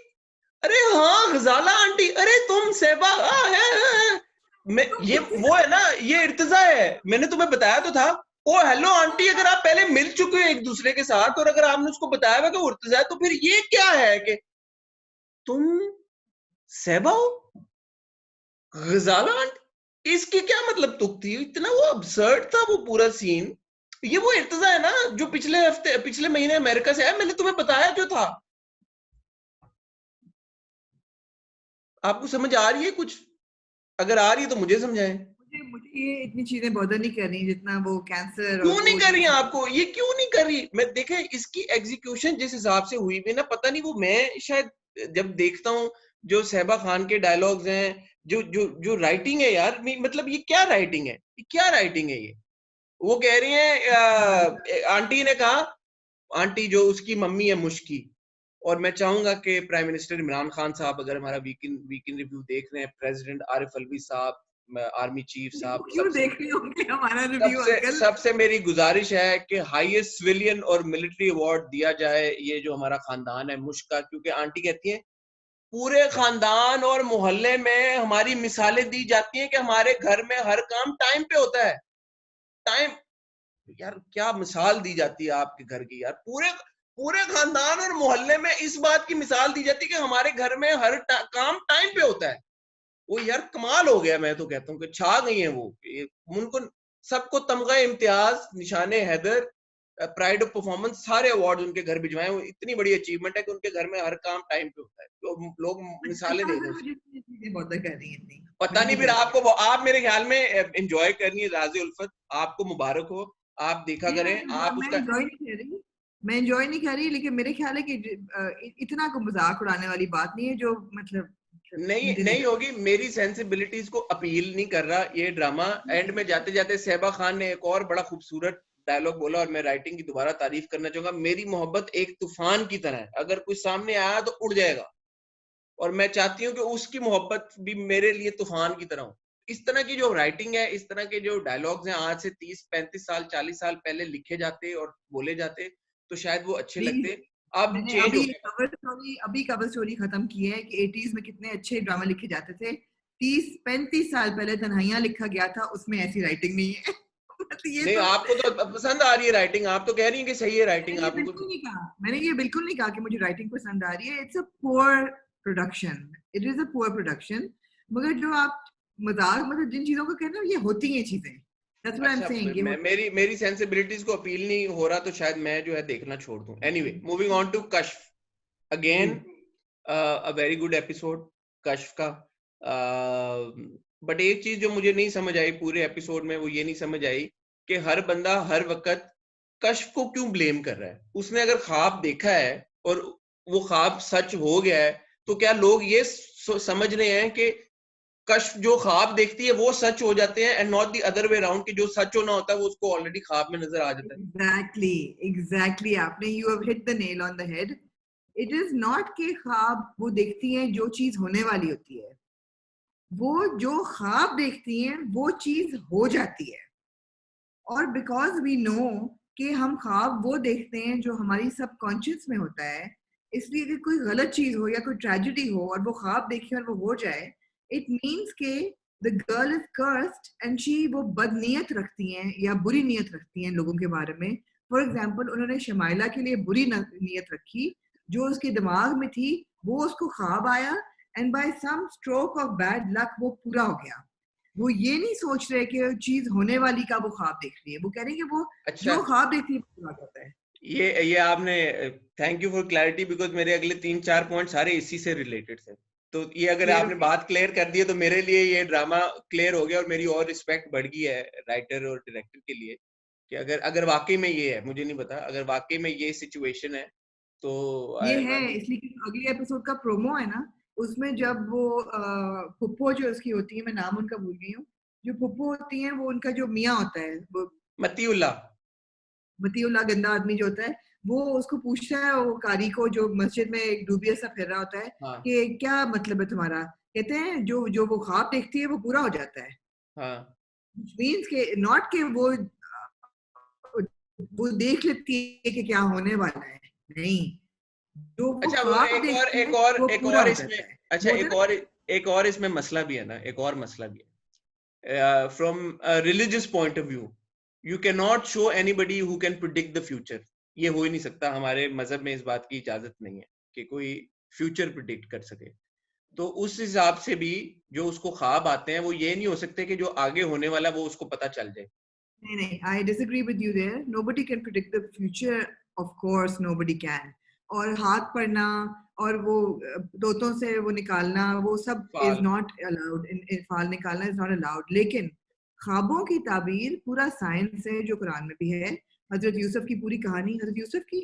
अरे हाँ गजाला आंटी, अरे तुम सहबा है. मैं ये वो है ना, ये इर्तिजा है, मैंने तुम्हें बताया तो था. ओ हेलो आंटी, अगर आप पहले मिल चुके हो एक दूसरे के साथ और अगर आपने उसको बताया हुआ कि वो इर्तिजा है तो फिर ये क्या है कि तुम सहबा हो गजाला आंटी. इसकी क्या मतलब तुक थी? इतना वो अब्सर्ड था वो पूरा सीन. ये वो इर्तिजा है ना जो पिछले महीने अमेरिका से आया, मैंने तुम्हें बताया जो था. आपको समझ आ रही है कुछ? अगर आ रही है तो मुझे समझाएं. मुझे ये इतनी चीजें बॉदर नहीं कर रही जितना वो कैंसर और क्यों नहीं वो कर जो रही आपको ये क्यों नहीं कर रही? मैं देखे इसकी एग्जीक्यूशन जिस हिसाब से हुई भी ना, पता नहीं वो मैं शायद जब देखता हूँ जो सहबा खान के डायलॉग्स हैं, जो जो जो राइटिंग है यार, मतलब ये क्या राइटिंग है, ये क्या राइटिंग है ये. वो कह रही है आंटी ने कहा, आंटी जो उसकी मम्मी है मुश्की, और मैं चाहूंगा कि प्राइम मिनिस्टर इमरान खान साहब अगर हमारा वीकेंड रिव्यू देख रहे हैं, प्रेसिडेंट आरिफ अलवी साहब, आर्मी चीफ साहब, क्यों सबसे देख रही होंगे हमारा रिव्यू सबसे अंकल. सबसे मेरी गुजारिश है कि हाईएस्ट सिविलियन और मिलिट्री अवार्ड दिया जाए ये जो हमारा खानदान है मुश्का. क्योंकि आंटी कहती है पूरे खानदान और मोहल्ले में हमारी मिसालें दी जाती हैं कि हमारे घर में हर काम टाइम पे होता है. टाइम, यार क्या मिसाल दी जाती है आपके घर की यार. पूरे पूरे खानदान और मोहल्ले में इस बात की मिसाल दी जाती है कि हमारे घर में हर काम टाइम पे होता है. वो यार कमाल हो गया. मैं तो कहता हूँ कि छा गई हैं वो. उनको सबको तमगा इम्तियाज, निशाने हैदर, प्राइड ऑफ परफॉर्मेंस, सारे अवार्ड उनके घर भिजवाए. वो इतनी बड़ी अचीवमेंट है कि उनके घर में हर काम टाइम पे होता है. तो लोग मिसालें दे रहे हैं. चीजें बॉदर कर रही हैं. पता नहीं फिर आपको, आप मेरे ख्याल में एंजॉय करनी है राज़ी उल्फत, आपको मुबारक हो, आप देखा करें. आप मैं उसका एंजॉय नहीं कर रही. मैं एंजॉय नहीं कर रही, लेकिन मेरे ख्याल है कि इतना को मजाक उड़ाने वाली बात नहीं है जो मतलब नहीं मुझे नहीं नहीं होगी. मेरी सेंसिबिलिटीज को अपील नहीं कर रहा ये ड्रामा. एंड में जाते जाते सहबा खान ने एक और बड़ा खूबसूरत डायलॉग बोला और मैं राइटिंग की दोबारा तारीफ करना चाहूंगा. मेरी मोहब्बत एक तूफान की तरह है, अगर कोई सामने आया तो उड़ जाएगा, और मैं चाहती हूँ कि उसकी मोहब्बत भी मेरे लिए तूफान की तरह हो. इस तरह की जो राइटिंग है, इस तरह के जो डायलॉग्स हैं, आज से 30-35 साल 40 साल पहले लिखे जाते और बोले जाते तो शायद वो अच्छे प्लीज. लगते. अब मैंने चेंज हो गया. कवर स्टोरी खत्म की है कि 80s में कितने अच्छे ड्रामा लिखे जाते थे. 30-35 साल पहले तन्हाइयां लिखा गया था, उसमें ऐसी राइटिंग नहीं है. ये नहीं, तो आपको तो पसंद आ रही है राइटिंग, आप तो कह रही हैं कि सही है राइटिंग. मैंने ये आपको बिल्कुल नहीं कहा. मैंने ये बिल्कुल नहीं कहा कि मुझे राइटिंग पसंद आ रही है. It's a poor production. It is a poor production. मगर जो आप मजाक मतलब जिन चीजों को कहते हैं ये होती हैं चीजें. दैट्स व्हाट आई एम अच्छा, सेइंग. ये मेरी सेंसिबिलिटीज को अपील नहीं हो रहा तो शायद मैं जो है देखना छोड़ दूं. Anyway, moving on to Kashf. Again a very good episode Kashf का. बट एक चीज जो मुझे नहीं समझ आई पूरे एपिसोड में, वो ये नहीं समझ आई कि हर बंदा हर वक्त कश्फ को क्यों ब्लेम कर रहा है? उसने अगर ख्वाब देखा है और वो ख्वाब सच हो गया है, तो क्या लोग ये समझ रहे हैं कि कश्फ जो ख्वाब देखती है वो सच हो जाते हैं and not the other way around, कि जो सच होना होता है वो उसको ऑलरेडी ख्वाब में नजर आ जाता है? एग्जैक्टली आपने you have hit the nail on the head. It is not के ख्वाब वो देखती हैं जो चीज होने वाली होती है, वो जो ख्वाब देखती हैं वो चीज हो जाती है. और बिकॉज वी नो कि हम ख्वाब वो देखते हैं जो हमारी सबकॉन्शियस में होता है, इसलिए अगर कोई गलत चीज हो या कोई ट्रेजेडी हो और वो ख्वाब देखे और वो हो जाए, इट मीन्स के the girl is cursed and she वो बदनीयत रखती हैं या बुरी नीयत रखती हैं लोगों के बारे में. फॉर एग्जाम्पल उन्होंने शमाइला के लिए बुरी नीयत रखी, जो उसके दिमाग में थी वो उसको ख्वाब आया and by some stroke of bad luck वो पूरा हो गया. वो ये नहीं सोच रहे कि चीज होने वाली का वो ख्वाब देख रही है, वो कह रहे हैं कि वो अच्छा, जो ख्वाब देखती है वो पूरा करता है. ये आपने, thank you for clarity, because मेरे अगले 3-4 पॉइंट सारे इसी से रिलेटेड थे. तो ये अगर आपने बात क्लियर कर दी है तो मेरे लिए ये ड्रामा क्लियर हो गया और मेरी और रिस्पेक्ट बढ़ गई है राइटर और डायरेक्टर के लिए, कि अगर वाकई में ये है, मुझे नहीं पता, अगर वाकई में ये सिचुएशन है तो ये है इसलिए कि अगले एपिसोड का प्रोमो है ना, उसमें जब वो पुप्पो जो उसकी होती है, मैं नाम उनका भूल गई हूँ, जो पुप्पो होती है वो उनका जो मियाँ होता है, वो मतीउल्ला मतीउल्ला गंदा आदमी जो होता है, वो उसको पूछता है वो कारी को जो मस्जिद में एक डूबिया सा फिर रहा होता है, हाँ कि क्या मतलब है तुम्हारा. कहते हैं जो जो वो ख्वाब देखती है वो पूरा हो जाता है. हाँ. मीन्स के नॉट के वो देख लेती है कि क्या होने वाला है, नहीं, जो वो अच्छा, वो ख्वाब देखती है वो एक पूरा और हो इसमें, जाता है. अच्छा बोलते ना. एक और इसमें मसला भी है ना, एक और मसला भी है. From religious point of view, you can not show anybody who can predict the future. ये हो ही नहीं सकता, हमारे मजहब में इस बात की इजाजत नहीं है कि कोई फ्यूचर प्रिडिक्ट कर सके. तो उस हिसाब से भी जो उसको ख्वाब आते हैं वो ये नहीं हो सकते कि जो आगे होने वाला वो उसको पता चल जाए. नहीं नहीं, I disagree with you there. Nobody can predict the future. Of course, nobody can. और हाथ पढ़ना और वो तोतों से वो निकालना वो सब is फाल. not allowed. फाल निकालना is not allowed. लेकिन ख्वाबों की ताबीर पूरा साइंस है जो कुरान में भी है. हजरत यूसुफ की पूरी कहानी, हजरत यूसुफ की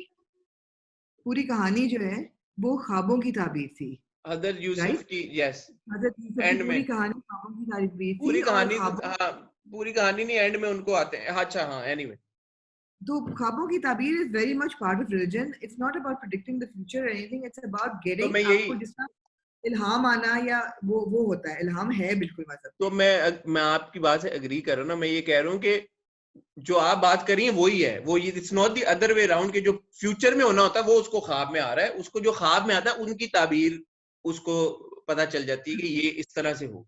पूरी कहानी जो है वो ख्वाबों की ताबीर थी. हदर यूसुफ राइट. की, यस. हजरत यूसुफ की एंड में पूरी कहानी ख्वाबों की ताबीर थी पूरी और कहानी, ख्वाबों. हाँ, पूरी कहानी नहीं, एंड में उनको आते हैं. अच्छा, हाँ, एनीवे. तो ख्वाबों की ताबीर is very much part of religion. It's not about predicting the future और anything. It's about to getting मैं यही, आपको जिसका इल्हाम आना या वो होता है. इल्हाम है बिल्कुल मजहब तो में. मैं आपकी बात से एग्री कर रहा हूँ ना. मैं ये कह रहा हूँ कि जो आप बात कर रही हैं वही है, वो ये, it's not the other way around, कि जो फ्यूचर में होना होता है वो उसको ख्वाब में आ रहा है, उसको जो ख्वाब में आता है उनकी ताबीर उसको पता चल जाती है कि ये इस तरह से हो.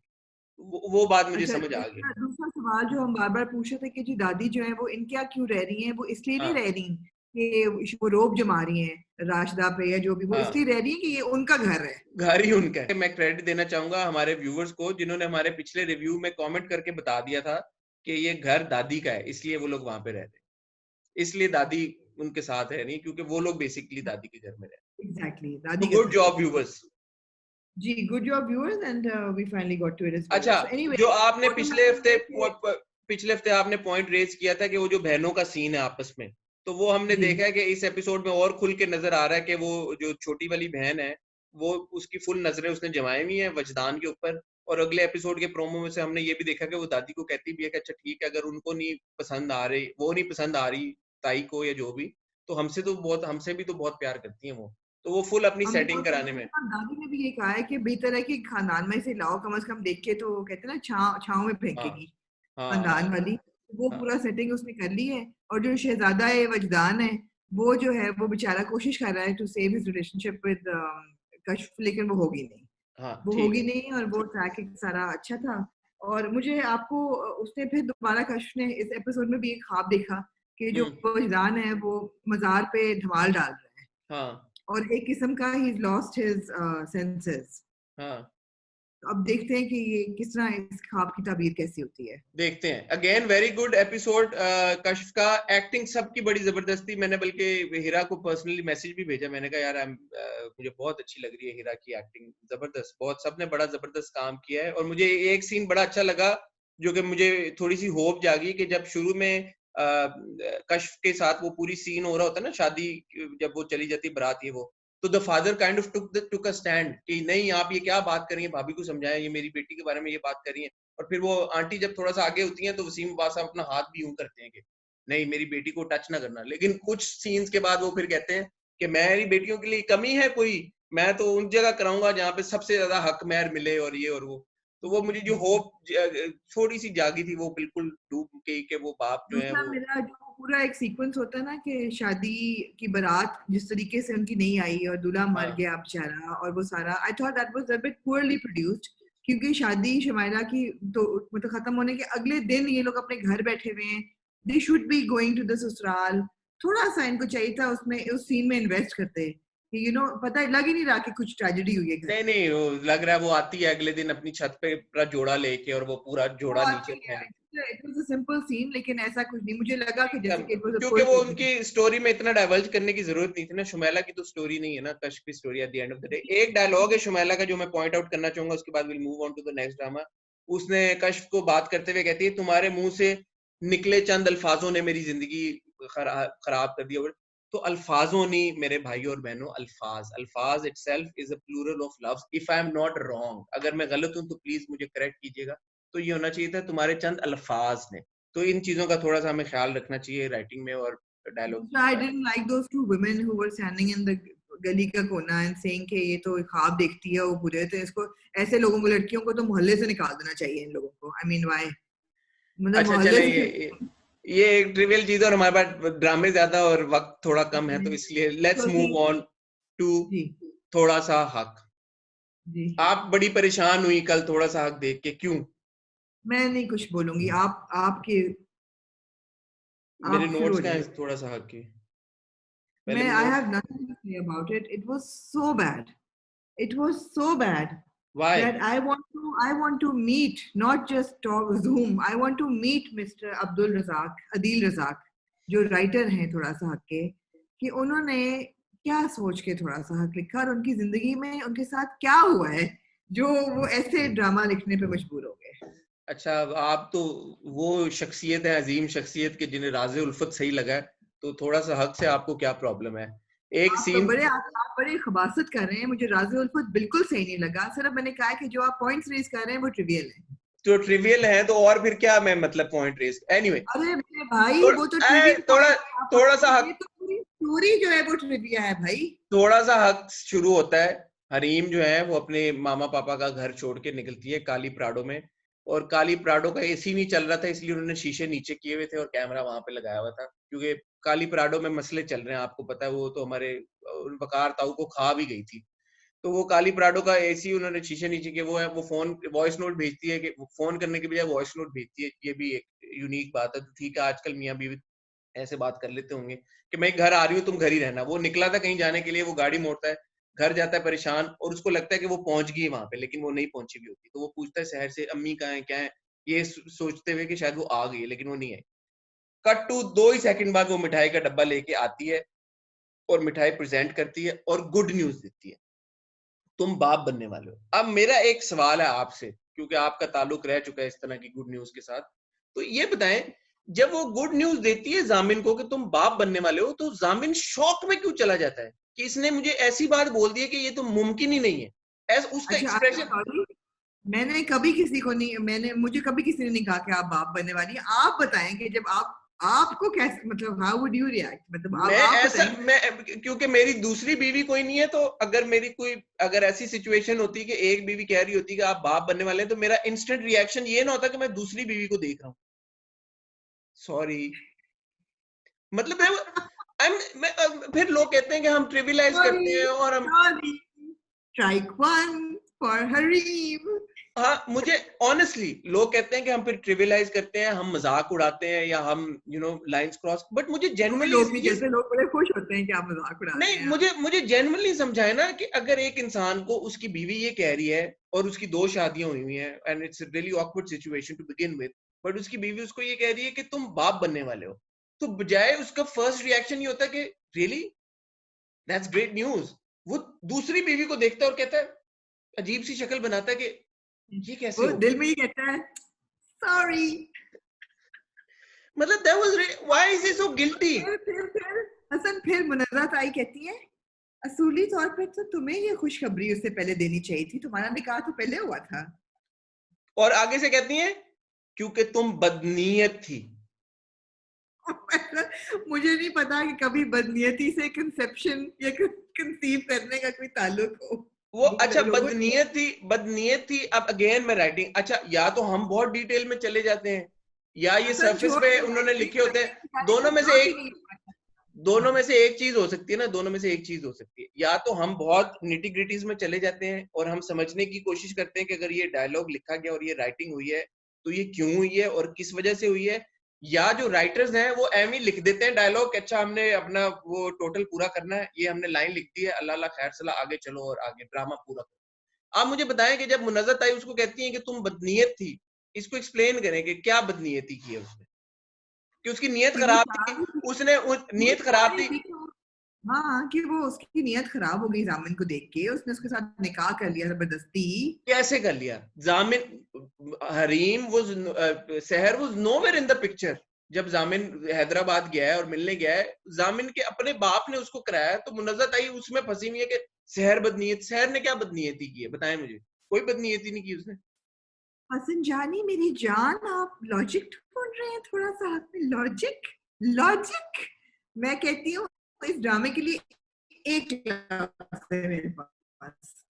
वो बात मुझे अच्छा, समझ आ गई. दूसरा दूसरा सवाल जो हम बार बार पूछ रहे थे कि जी दादी जो है वो इनके क्यों रह रही हैं, वो इसलिए नहीं हाँ, रह रही कि वो रोब जमा रही हैं राशदा पे या जो भी, वो हाँ, इसलिए रह रही है कि ये उनका घर है. घर ही उनका है. मैं क्रेडिट देना चाहूंगा हमारे व्यूवर्स को जिन्होंने हमारे पिछले रिव्यू में कमेंट करके बता दिया था कि ये घर दादी का है, इसलिए वो लोग वहां पे रहते हैं. इसलिए दादी उनके साथ है नहीं, क्योंकि वो लोग बेसिकली दादी के घर में रहते एग्जैक्टली, हैं. तो दादी के गुड साथ है. Job viewers. जी, good job viewers and we finally got to it as well. अच्छा, सो एनीवे, जो आपने बॉटम लाइन है कि पिछले हफ्ते आपने पॉइंट रेज किया था कि वो जो बहनों का सीन है आपस में, तो वो हमने जी देखा है कि इस एपिसोड में और खुल के नजर आ रहा है कि वो जो छोटी वाली बहन है वो उसकी फुल नजरें उसने जमाई हुई हैं वजदान के ऊपर. और अगले एपिसोड के प्रोमो में से हमने ये भी देखा कि वो दादी को कहती भी है कि अच्छा ठीक है, अगर उनको नहीं पसंद आ रही, वो नहीं पसंद आ रही ताई को या जो भी, तो हमसे भी तो बहुत प्यार करती है वो. तो वो फुल अपनी हमने सेटिंग बहुत कराने पसंद में. किया. दादी ने भी ये कहा है कि बेहतर है कि खानदान में से लाओ, कम से कम देख के तो कहते हैं ना छाव छाव में हाँ, फेंकेगी हाँ, खानदान हाँ, वाली. वो हाँ. पूरा सेटिंग उसने कर ली है. और जो शहजादा है वजदान है, वो जो है वो बेचारा कोशिश कर रहा है to save his relationship with Kashf, लेकिन वो होगी नहीं. हाँ, वो ठीक होगी है. नहीं और वो ट्रैक सारा अच्छा था. और मुझे आपको उसने फिर दोबारा कश्फ ने इस एपिसोड में भी एक ख्वाब देखा कि जो हम्म. वजदान है वो मजार पे धमाल डाल रहा है हाँ, और एक किस्म का ही लॉस्ट हिज सेंसेस. हाँ. अब देखते हैं कि ये किस तरह इस ख्वाब की ताबीर कैसी होती है. देखते हैं. Again very good episode. Kashf का एक्टिंग सबकी बड़ी जबरदस्त थी. मैंने बल्कि हीरा को पर्सनली मैसेज भी भेजा. मैंने कहा यार मुझे बहुत अच्छी लग रही है हीरा की एक्टिंग, जबरदस्त, बहुत, सबने बड़ा जबरदस्त काम किया है. और मुझे एक सीन बड़ा अच्छा लगा जो कि मुझे थोड़ी सी होप जागी कि जब शुरू में कश्फ के साथ वो पूरी सीन हो रहा होता है ना शादी, जब वो चली जाती बारात ये वो, तो the father kind of took a stand कि नहीं आप ये क्या बात कर रही हैं, भाभी को समझाएं, ये मेरी बेटी के बारे में ये बात कर रही हैं। और फिर वो आंटी जब थोड़ा सा आगे होती हैं तो वसीम अब्बास साहब अपना हाथ भी यूं करते हैं कि नहीं मेरी बेटी को टच ना करना। लेकिन कुछ सीन्स के बाद वो फिर कहते हैं कि मेरी बेटियों के लिए कमी है कोई, मैं तो उन जगह कराऊंगा जहाँ पे सबसे ज्यादा हक मेहर मिले और ये और वो। तो वो मुझे जो होप थोड़ी सी जागी थी वो बिल्कुल डूब गई कि वो बाप जो है दूसरा वो। मेरा जो पूरा एक सीक्वेंस होता है ना कि शादी की बारात जिस तरीके से उनकी नहीं आई और दूल्हा मर हाँ गया बेचारा, और वो सारा आई thought that was a bit poorly produced, क्योंकि शादी शमाइला की तो मतलब खत्म होने के अगले दिन ये लोग अपने घर बैठे हुए हैं, they should be going to the ससुराल। थोड़ा सा इनको चाहिए था उसमें उस सीन में इन्वेस्ट करते कि पता लग ही नहीं रहा कि कुछ ट्रेजेडी हुई है घर नहीं में। नहीं, वो लग रहा है वो आती है अगले दिन अपनी छत पे पूरा जोड़ा लेके और वो पूरा वो जोड़ा नीचे आती है, फैले। It was a simple scene, लेकिन ऐसा कुछ नहीं मुझे लगा कि जैसे कि इट वाज अ क्योंकि फुल वो सीन। उनकी स्टोरी में इतना डाइवर्ज करने की जरूरत नहीं थी ना, शुमैला की तो स्टोरी नहीं है ना, कश्फ की story at the end of the day. एक डायलॉग है शुमैला का जो मैं पॉइंट आउट करना चाहूंगा, उसके बाद will move on to the next drama. उसने कश्फ को बात करते हुए कहती है तुम्हारे मुंह से निकले चंद अल्फाजों ने मेरी जिंदगी खराब कर दिया। तो अल्फाजों नहीं मेरे भाई और बहनों, अल्फाज, अल्फाज itself is a plural of लव्स। If I am not wrong, अगर मैं गलत हूं तो प्लीज मुझे करेक्ट कीजिएगा। तो ये होना चाहिए था तुम्हारे चंद अल्फाज ने। तो इन चीजों का थोड़ा सा हमें ख्याल रखना चाहिए राइटिंग में और dialogue. I didn't like those two women who were standing in the गली का कोना and saying कि ये तो ख्वाब देखती है वो बुरे, तो इसको ऐसे लोगों को, लड़कियों को तो मोहल्ले से निकाल देना चाहिए इन लोगों को। I mean why? मतलब अच्छा मोहल्ले चले, से ये एक ट्रिवियल चीज है और हमारे पास ड्रामे ज्यादा और वक्त थोड़ा कम है, तो इसलिए लेट्स तो मूव ऑन टू जी थोड़ा सा हक। जी आप बड़ी परेशान हुई कल थोड़ा सा हक देख के, क्यों? मैं नहीं कुछ बोलूंगी, मेरे आप शुरू नोट्स हो कहाँ जाए। हैं थोड़ा सा हक के? पहले मैं मैं I notes. have nothing to say about it. It was so bad. It was so bad why? that I want to meet, not just talk Zoom. I want to meet Mr. Adil Razak, जो राइटर हैं थोड़ा सा हक के, कि उन्होंने क्या सोच के थोड़ा सा हक लिखा और उनकी जिंदगी में उनके साथ क्या हुआ है जो वो ऐसे ड्रामा लिखने पे मजबूर हो गए। अच्छा, अब आप तो वो शख्सियत है, अजीम शख्सियत के जिन्हें राज़े उल्फत सही लगा है, तो थोड़ा सा हक से आपको क्या प्रॉब्लम है? एक सीन। आप बड़े खबासत कर रहे हैं, मुझे राज़ी उल्फत बिल्कुल सही नहीं लगा। सिर्फ मैंने कहा कि जो आप पॉइंट्स रेज कर रहे हैं वो ट्रिवियल है। जो ट्रिवियल है तो और फिर क्या मैं मतलब पॉइंट रेस एनीवे। अरे मेरे भाई वो तो ट्रिवियल थोड़ा पॉइंट है, थोड़ा सा ये हक, तो पूरी स्टोरी जो है वो ट्रिविया है भाई। थोड़ा सा हक शुरू होता है। हरीम जो है वो अपने मामा पापा का घर छोड़ के निकलती है काली प्राडो में, और काली प्राडो का एसी नहीं चल रहा था इसलिए उन्होंने शीशे नीचे किए हुए थे और कैमरा वहां पे लगाया हुआ था, क्योंकि काली प्राडो में मसले चल रहे हैं, आपको पता है, वो तो हमारे वकार ताऊ को खा भी गई थी। तो वो काली प्राडो का एसी उन्होंने शीशे नीचे किया, वो है वो फोन वॉइस नोट भेजती है कि फोन करने के बजाय वॉइस नोट भेजती है, ये भी एक यूनिक बात है। तो ठीक है, आजकल मियाँ बीवी ऐसे बात कर लेते होंगे कि मैं घर आ रही हूँ तुम घर ही रहना। वो निकला था कहीं जाने के लिए, वो गाड़ी मोड़ता है, घर जाता है परेशान, और उसको लगता है कि वो पहुंच गई वहां पे, लेकिन वो नहीं पहुंची भी होती। तो वो पूछता है शहर से अम्मी कहाँ है क्या है, ये सोचते हुए कि शायद वो आ गई है, लेकिन वो नहीं आई। कट टू 2 ही सेकंड बाद वो मिठाई का डब्बा लेके आती है और मिठाई प्रेजेंट करती है और गुड न्यूज देती है, तुम बाप बनने वाले हो। अब मेरा एक सवाल है आपसे, क्योंकि आपका ताल्लुक रह चुका है इस तरह की गुड न्यूज के साथ, तो ये बताएं, जब वो गुड न्यूज देती है जामिन को कि तुम बाप बनने वाले हो, तो जामिन शॉक में क्यों चला जाता है कि इसने मुझे ऐसी बात बोल दी है कि ये तो मुमकिन ही नहीं है? ऐसा उसका अच्छा आई एम एक्सप्रेशन। सॉरी, मैंने कभी किसी को नहीं, मुझे कभी किसी ने नहीं कहा कि आप बाप बनने वाली हैं। आप बताएं कि जब आपको कैसे, मतलब हाउ वुड यू रिएक्ट, मतलब मैं आप ऐसा बताएं। मैं क्योंकि मेरी दूसरी बीवी कोई नहीं है, तो अगर मेरी कोई अगर ऐसी सिचुएशन होती कि एक बीवी कह रही होती कि आप बाप बनने वाले हैं, तो मेरा इंस्टेंट रिएक्शन ये ना होता कि मैं दूसरी बीवी को देख रहा हूँ। सॉरी, मतलब फिर लोग कहते हैं कि हम ट्रिविलाइज करते सॉरी हैं और हम। Sorry, strike one for Hareem. हाँ, मुझे ऑनेस्टली लोग कहते हैं कि हम फिर ट्रिविलाइज करते हैं, हम मजाक उड़ाते हैं या हम लाइंस क्रॉस, बट मुझे कोई जेन्युइनली लोग इस नहीं चीज। कहते, लोग बड़े खुश होते हैं कि आप मजाक उड़ा रहे नहीं, हैं। मुझे जेन्युइनली समझाए ना कि अगर एक इंसान को उसकी बीवी ये कह रही है और उसकी 2 शादियां हुई हुई हैं and it's really awkward situation to begin with, but उसकी बीवी उसको ये कह रही है कि तुम बाप बनने वाले हो, तो बजाय उसका फर्स्ट रिएक्शन ये होता है कि रियली दैट्स ग्रेट न्यूज, वो दूसरी बीवी को देखता है और कहता है, अजीब सी शक्ल बनाता है कि ये कैसे वो हो गया। दिल में ही कहता है सॉरी। मतलब that was why is he so guilty? फिर हसन फिर मुनज़्ज़ा ताई कहती है असूली तौर पे तो तुम्हें ये खुशखबरी उससे पहले देनी चाहिए थी, तुम्हारा निकाह तो पहले हुआ था। और आगे से कहती है क्योंकि तुम बदनीयत थी। मुझे नहीं पता कि कभी बदनीयती से कंसेप्शन या कंसीव करने का कोई ताल्लुक हो। वो अच्छा बदनीयत थी। अब अगेन मैं राइटिंग, अच्छा या तो हम बहुत डिटेल में चले जाते हैं या ये सरफेस पे उन्होंने लिखे होते हैं। दोनों में से एक चीज हो सकती है ना, दोनों में से एक चीज हो सकती है। या तो हम बहुत निटी ग्रिटीज में चले जाते हैं और हम समझने की कोशिश करते हैं कि अगर ये डायलॉग लिखा गया और ये राइटिंग हुई है तो ये क्यों हुई है और किस वजह से हुई है। या जो राइटर्स हैं वो एम ही लिख देते हैं डायलॉग, अच्छा हमने अपना वो टोटल पूरा करना है, ये हमने लाइन लिख दी है, अल्लाह अल्लाह खैर सला, आगे चलो और आगे ड्रामा पूरा करो। आप मुझे बताएं कि जब मुनज़्ज़त आई उसको कहती है कि तुम बदनीयत थी, इसको एक्सप्लेन करें कि क्या बदनीयती की है उसने, कि उसकी नीयत खराब थी, उसने नीयत खराब थी। हाँ, कि वो उसकी नीयत खराब हो गई जामिन को देख के, उसने उसके साथ निकाह कर लिया जबरदस्ती। कैसे कर लिया? जामिन हरीम वाज सहर was nowhere in the picture. जब जामिन हैदराबाद गया है और मिलने गया है, जामिन के अपने बाप ने उसको कराया, तो मुनज़्ज़त आई उसमें फंसी हुई है कि सहर बदनीयत। सहर ने क्या बदनीयती की है बताएं मुझे? कोई बदनीयती नहीं की उसने। हसन जानी मेरी जान, आप लॉजिक ढूंढ रहे हैं, थोड़ा सा हाथ में लॉजिक। लॉजिक मैं कहती हूँ इस ड्रामे के लिए एक लफ्ज़ है मेरे पास।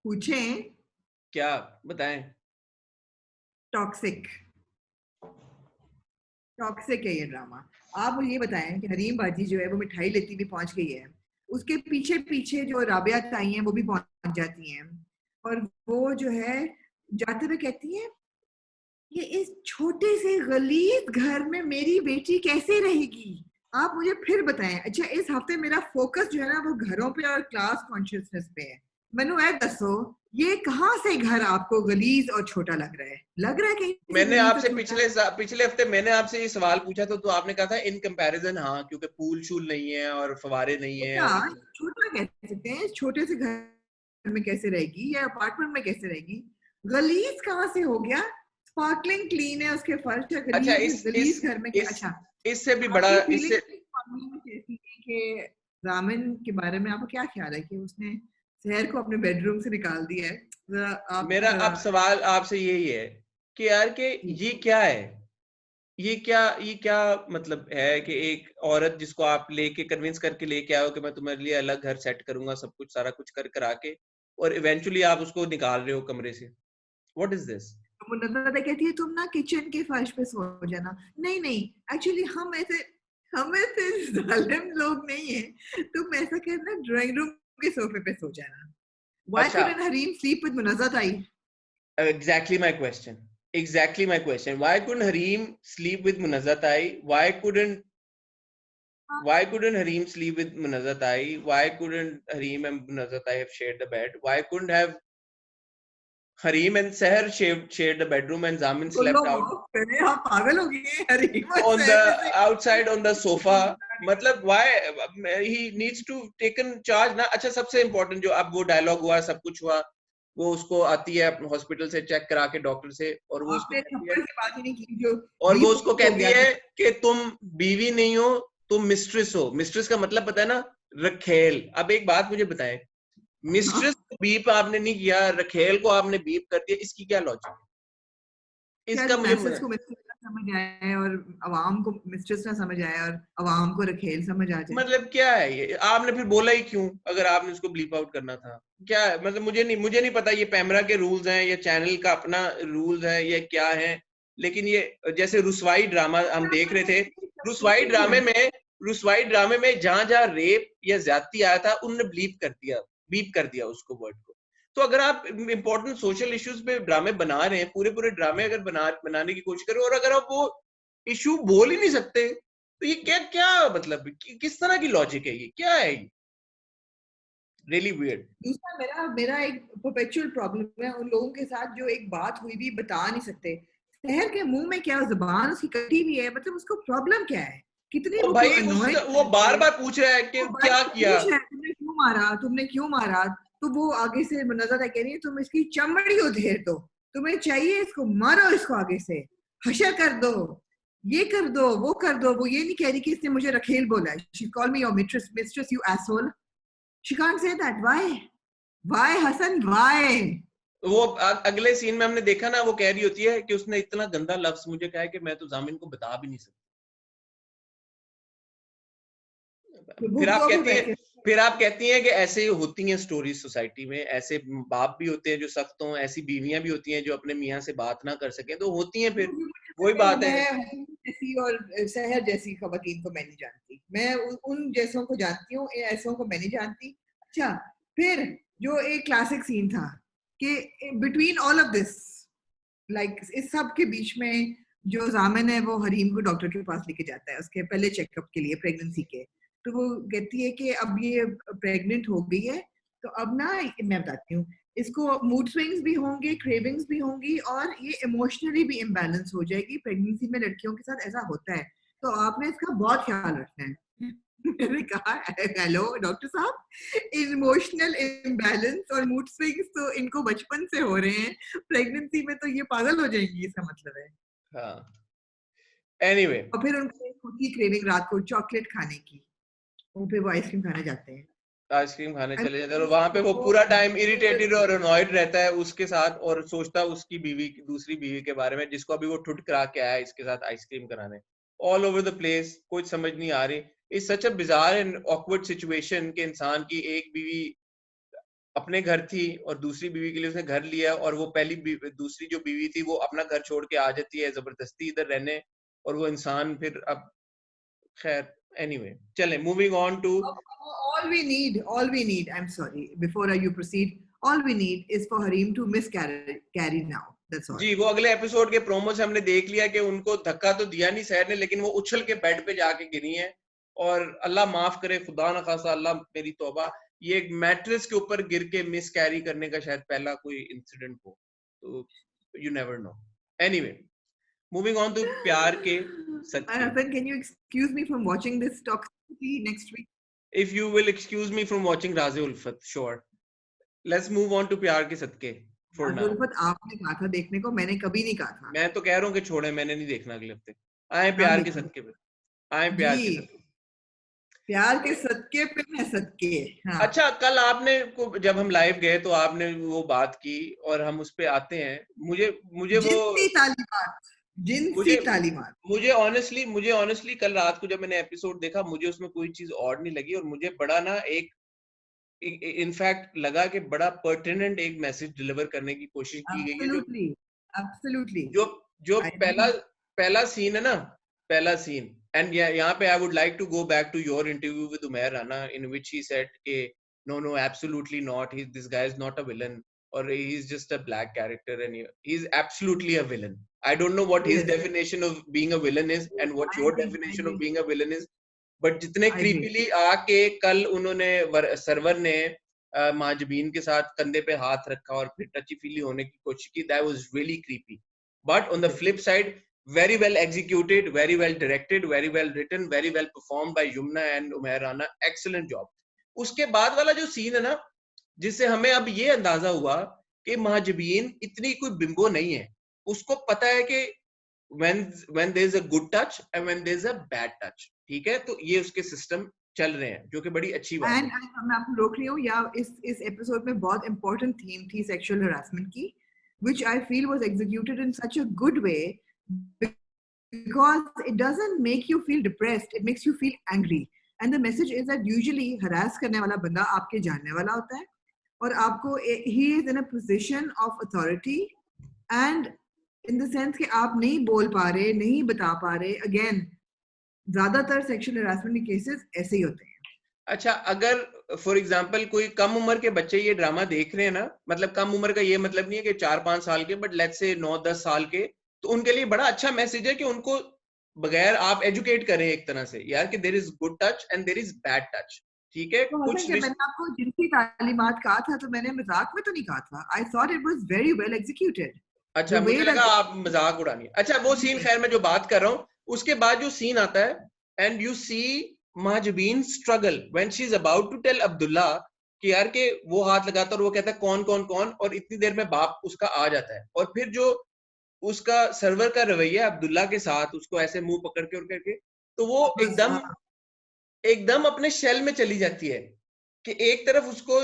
पूछें? क्या बताएं? टॉक्सिक। टॉक्सिक है ये ड्रामा। आप मुझे ये बताएं कि हरीम बाजी जो है वो मिठाई लेती हुई पहुंच गई है, उसके पीछे पीछे जो राबिया ताई हैं वो भी पहुंच जाती हैं, और वो जो है जाते हुए कहती है कि इस छोटे से गलीज घर में मेरी बेटी कैसे रहेगी। आप मुझे फिर बताएं। अच्छा, इस हफ्ते मेरा फोकस जो है ना वो घरों पे और क्लास कॉन्शियसनेस पे है। मैनू ऐ दसो, ये कहाँ से घर आपको गलीज और छोटा लग रहा है? लग रहा है कहीं से मैंने गलीज और आपसे छोटा? पिछले हफ्ते मैंने आपसे ये सवाल पूछा था, तो आपने कहा था इन कंपैरिजन हाँ, क्योंकि पूल शूल नहीं है और फवारे नहीं है और छोटा कह सकते हैं, छोटे से घर में कैसे रहेगी या अपार्टमेंट में कैसे रहेगी? गलीज कहाँ से हो गया? स्पार्कलिंग क्लीन है उसके फर्श, है अच्छा गलीज घर में क्या? अच्छा, इससे भी बड़ा आपकी फीलिंग इससे कैसी है कि रामिन के बारे में आपको क्या ख्याल है कि उसने शहर को अपने बेडरूम से निकाल दिया है? आप मेरा जरा अब सवाल आपसे यही है कि यार के ये क्या है, ये क्या मतलब है कि एक औरत जिसको आप लेके कन्विंस करके लेके आओ कि मैं तुम्हारे लिए अलग घर सेट करूंगा, सब कुछ सारा कुछ कर करा के, और इवेंचुअली आप उसको निकाल रहे हो कमरे से। What is this? मुन्नत कहती है तुम ना किचन के फर्श पे सो जाना। नहीं नहीं, एक्चुअली हम ऐसे जालिम लोग नहीं है, तुम ऐसा करना ड्राइंग रूम के सोफे पे सो जाना। Why अच्छा, couldn't Hareem sleep with Munazat Ai? exactly my question. Why couldn't Hareem sleep with Munazzat Ai? Why couldn't Hareem sleep with Munazzat Ai? Why couldn't Hareem and Munazzat Ai have shared the bed? Why couldn't have Hareem and Seher shared the bedroom and Zamin slept out आप पागल हो गए? हरीम और on सहर the में से outside on the sofa? मतलब why he needs to taken charge ना? अच्छा, सबसे important जो अब वो डायलॉग हुआ, सब कुछ हुआ, वो उसको आती है हॉस्पिटल से चेक करा के डॉक्टर से, और वो उसको आपने कहती है, थप्पड़ की बात ही नहीं की जो और वो डीप उसको हो कहती गया है था। कि तुम बीवी नहीं हो, तुम मिस्ट्रेस हो। मिस्ट्रेस का मतलब पता है ना? रखेल। अब एक बात मुझे बताएं, मिस्ट्रेस को बीप आपने नहीं किया, रखेल को आपने बीप कर दिया, इसकी क्या लॉजिक है? शायद इसका मुझे मैसेज को मिस्ट्रेस ना समझ आए और अवाम को मिस्ट्रेस ना समझ आए और अवाम को रखेल समझ आ जाए। मतलब क्या है ये? आपने फिर बोला ही क्यों अगर आपने उसको ब्लीप आउट करना था? क्या है? मतलब मुझे नहीं पता ये पैमरा के रूल्स हैं या चैनल का अपना रूल्स है या क्या है, लेकिन ये जैसे रुसवाई ड्रामा हम देख रहे थे, रुसवाई ड्रामे में जहां जहां रेप या ज्यादती आया था उन्होंने बीप कर दिया उसको, वर्ड को। तो अगर आप इंपॉर्टेंट सोशल इश्यूज पे ड्रामे बना रहे हैं, पूरे पूरे ड्रामे अगर बनाने की कोशिश करें, और अगर आप वो इशू बोल ही नहीं सकते, तो ये क्या क्या मतलब किस तरह की लॉजिक है? ये क्या है? Really weird. दूसरा मेरा मेरा एक परपेचुअल प्रॉब्लम है उन लोगों के साथ जो एक बात हुई भी बता नहीं सकते। शहर के मुंह में क्या जुबान उसकी कटी हुई है, मतलब उसको प्रॉब्लम क्या है? कितनी वो वो भाई अनोइंग वो बार है। बार पूछ रहा है कि वो भाई क्या किया। पूछ रहा है तुमने क्यों मारा, तुमने क्यों मारा? तो वो आगे से नजर कह रही है तुम इसकी चमड़ी उधेड़ दो, तुम्हें चाहिए इसको मारो, इसको आगे से। हशर कर दो, ये कर दो, वो कर दो। वो ये नहीं कह रही कि इसने मुझे रखेल बोला है, she call me your mistress you asshole. She can't say that. Why Hasan, why? वो अगले सीन में हमने देखा ना, वो कह रही होती है कि उसने इतना गंदा लफ्ज मुझे कहा है कि मैं तो जामिन को बता भी नहीं सकती। फिर आप कहती हैं कि ऐसे होती हैं स्टोरीज सोसाइटी में, ऐसे बाप भी होते हैं जो सख्त हों, ऐसी बीवियां भी होती हैं जो अपने मियाँ से बात ना कर सकें, तो होती हैं। फिर वही बात है। मैं जैसी और सहर जैसी खवातीन को मैं नहीं जानती, मैं उन जैसों को जानती हूँ, ऐसों को मैं नहीं जानती। अच्छा, फिर जो एक क्लासिक सीन था कि between all of this, like इस सब के बीच में जो जामिन है वो हरीम को डॉक्टर के पास लेके जाता है उसके पहले चेकअप के लिए, प्रेगनेंसी के। तो वो कहती है कि अब ये प्रेग्नेंट हो गई है, तो अब ना मैं बताती हूँ, इसको मूड स्विंग्स भी होंगे, क्रेविंग्स भी होंगी, और ये इमोशनली भी इम्बैलेंस हो जाएगी। प्रेगनेंसी में लड़कियों के साथ ऐसा होता है, तो आपने इसका बहुत ख्याल रखना है। मैंने कहा हेलो डॉक्टर साहब, इमोशनल इम्बैलेंस और मूड स्विंग्स तो इनको बचपन से हो रहे हैं, प्रेगनेंसी में तो ये पागल हो जाएंगी, इसका मतलब है। हाँ, एनीवे और फिर उनको होती क्रेविंग रात को चॉकलेट खाने की, और फिर वो आइसक्रीम खाने जाते हैं। आइसक्रीम खाने चले जाते हैं और वहां पे वो पूरा टाइम इरिटेटेड और अनॉयड रहता है उसके साथ, और सोचता उसकी बीवी, दूसरी बीवी के बारे में, जिसको अभी वो ठुट करा के आया है इसके साथ आइसक्रीम कराने। ऑल ओवर द प्लेस, कुछ समझ नहीं आ रही। It's such a bizarre and awkward situation कि इंसान की एक बीवी अपने घर थी और दूसरी बीवी के लिए उसने घर लिया, और वो दूसरी जो बीवी थी वो अपना घर छोड़ के आ जाती है जबरदस्ती इधर रहने, और वो इंसान फिर अब खैर एनीवे चले, moving on to all we need, I'm sorry, before you proceed, all we need is for Harim to miscarry now, that's all. जी। वो अगले एपिसोड के प्रोमो से हमने देख लिया कि उनको धक्का तो दिया नहीं सहर ने, लेकिन वो उछल के बेड पे जाके गिरी है, और अल्लाह माफ करे, खुदा न खासा, अल्लाह मेरी तौबा, ये एक मैट्रेस के ऊपर गिर के मिस कैरी करने का शायद पहला कोई इंसिडेंट हो, तो you never know. Anyway, moving on to Pyaar Ke सदके। Hassan, can you excuse me from watching this toxicity next week? If you will excuse me from watching Raaz-e Ulfat, sure. Let's move on to Pyaar Ke सदके फॉर नाउ। उल्फत आपने कहा था देखने को, मैंने कभी नहीं कहा था। मैं तो कह रहा हूँ कि छोड़े, मैंने नहीं देखना अगले हफ्ते। आए ना प्यार के देखिए सदके पे, आए प्यार के जी, सदके। प्यार के सदके पे मैं सदके। हाँ, अच्छा, कल आपने को जब हम लाइव गए तो आपने वो बात की, और हम उस पे आते हैं। मुझे मुझे वो जिनसी तालीमात, जिनसी मुझे तालीमात। मुझे ऑनेस्टली कल रात को जब मैंने एपिसोड देखा, मुझे उसमें कोई चीज और नहीं लगी, और मुझे बड़ा ना एक इनफैक्ट लगा कि बड़ा पर्टिनेंट एक मैसेज डिलीवर करने की कोशिश की गई है। जो Absolutely, absolutely. जो जो I पहला agree. पहला सीन है ना, पहला सीन, एंड यहाँ पे I would like to go back to your interview with Umair Rana, in which he said के no no absolutely not, he this guy is not a villain, और he is just a black character, and he is absolutely a villain. I don't know what his Yes, definition of being a villain is yes, and what I your agree. I definition of agree. Being a villain is, but जितने I agree. क्रीपीली आके कल उन्होंने सर्वर ने महाजबीन के साथ कंधे पे हाथ रखा और फिर टची फीली होने की कोशिश की, that was really creepy. But on the Yes. Flip side, very well executed, very well directed, very well written, very well performed by Yumna and Umair Rana, excellent job। उसके बाद वाला जो सीन है ना, जिससे हमें अब ये अंदाजा हुआ कि महाजबीन इतनी कोई बिंबो नहीं है, उसको पता है कि when there is a good touch and when there is a bad touch, ठीक है, तो ये उसके सिस्टम चल रहे हैं, जो कि बड़ी अच्छी बात है। And मैं आपको रोक रही हूँ, या इस एपिसोड में बहुत इंपॉर्टेंट थीम थी सेक्सुअल हरासमेंट की, which I feel was executed in such a good way because it doesn't make you feel depressed, it makes you feel angry. And the message is that usually harass करने वाला बंदा आपके जानने वाला होता है, और आपको he is in a position of authority, and in the sense कि आप नहीं बोल पा रहे, नहीं बता पा रहे, again ज्यादातर सेक्सुअल हरासमेंट के केसेस ऐसे ही होते हैं। अच्छा, अगर फॉर एग्जांपल कोई कम उम्र के बच्चे ये ड्रामा देख रहे हैं ना, मतलब कम उम्र का ये मतलब नहीं है कि 4-5 साल के, बट लेट्स से 9-10 साल के, तो उनके लिए बड़ा अच्छा मैसेज है कि उनको बगैर आप एजुकेट करें एक तरह से यार, कि there is good touch and there is bad touch, ठीक है। तो हसन, जब मैंने आपको जिनसी तालीमात कहा था तो मैंने मजाक में तो नहीं कहा था। I thought it was very well executed. अच्छा, मुझे लगा आप मजाक उड़ानी है। अच्छा, वो सीन खैर मैं जो बात कर रहा हूँ, उसके बाद जो सीन आता है and you see Mahjabeen struggle when she is about to tell Abdullah कि यार के वो हाथ लगाता है और वो कहता है कौन कौन कौन, और इतनी देर में बाप उसका आ जाता है, और फिर जो उसका सर्वर का रवैया अब्दुल्ला के साथ, उसको ऐसे मुंह पकड़ के और करके, तो वो एकदम अपने शेल में चली जाती है कि एक तरफ उसको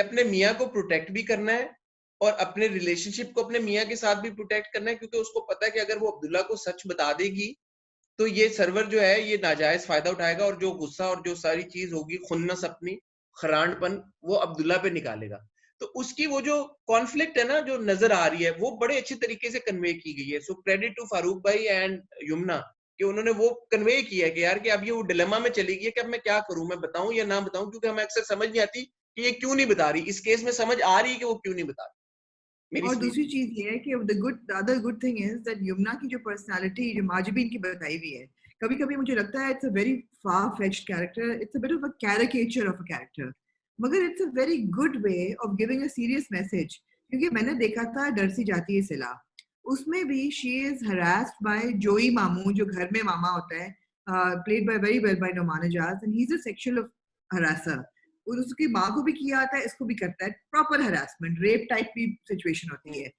अपने मियाँ को प्रोटेक्ट भी करना है और अपने रिलेशनशिप को अपने मियाँ के साथ भी प्रोटेक्ट करना है, क्योंकि उसको पता है कि अगर वो अब्दुल्ला को सच बता देगी तो ये सर्वर जो है ये नाजायज फायदा उठाएगा और जो गुस्सा और जो सारी चीज होगी, खुन्नस अपनी, खरांडपन, वो अब्दुल्ला पे निकालेगा। तो उसकी वो जो कॉन्फ्लिक्ट है ना जो नजर आ रही है, वो बड़े अच्छे तरीके से कन्वे की गई है। सो क्रेडिट टू फारूक भाई एंड यमुना कि उन्होंने वो कन्वे किया है कि यार कि अब ये वो डिलेमा में चली गई है कि अब मैं क्या करूं, मैं बताऊं या ना बताऊं, क्योंकि हमें अक्सर समझ नहीं आती कि ये क्यों नहीं बता रही। इस केस में समझ आ रही है कि वो क्यों नहीं बता रही। और दूसरी चीज ये है कि the other good thing is that Yamuna की जो पर्सनालिटी जो माजबीन की बताई हुई है, कभी कभी मुझे लगता है it's a very far fetched character, it's a bit of a caricature of a character, मगर it's a very good way of giving a serious message. क्योंकि मैंने देखा था डर सी जाती है सिला, उसमें भी शी इज हरास्ड बाय जोई मामू, जो घर में मामा होता है, played by very well by Noman Ejaz, and he is a sexual harasser. और उसकी माँ को भी किया आता है, इसको भी करता है, प्रॉपर हरासमेंट, रेप टाइप की सिचुएशन होती है।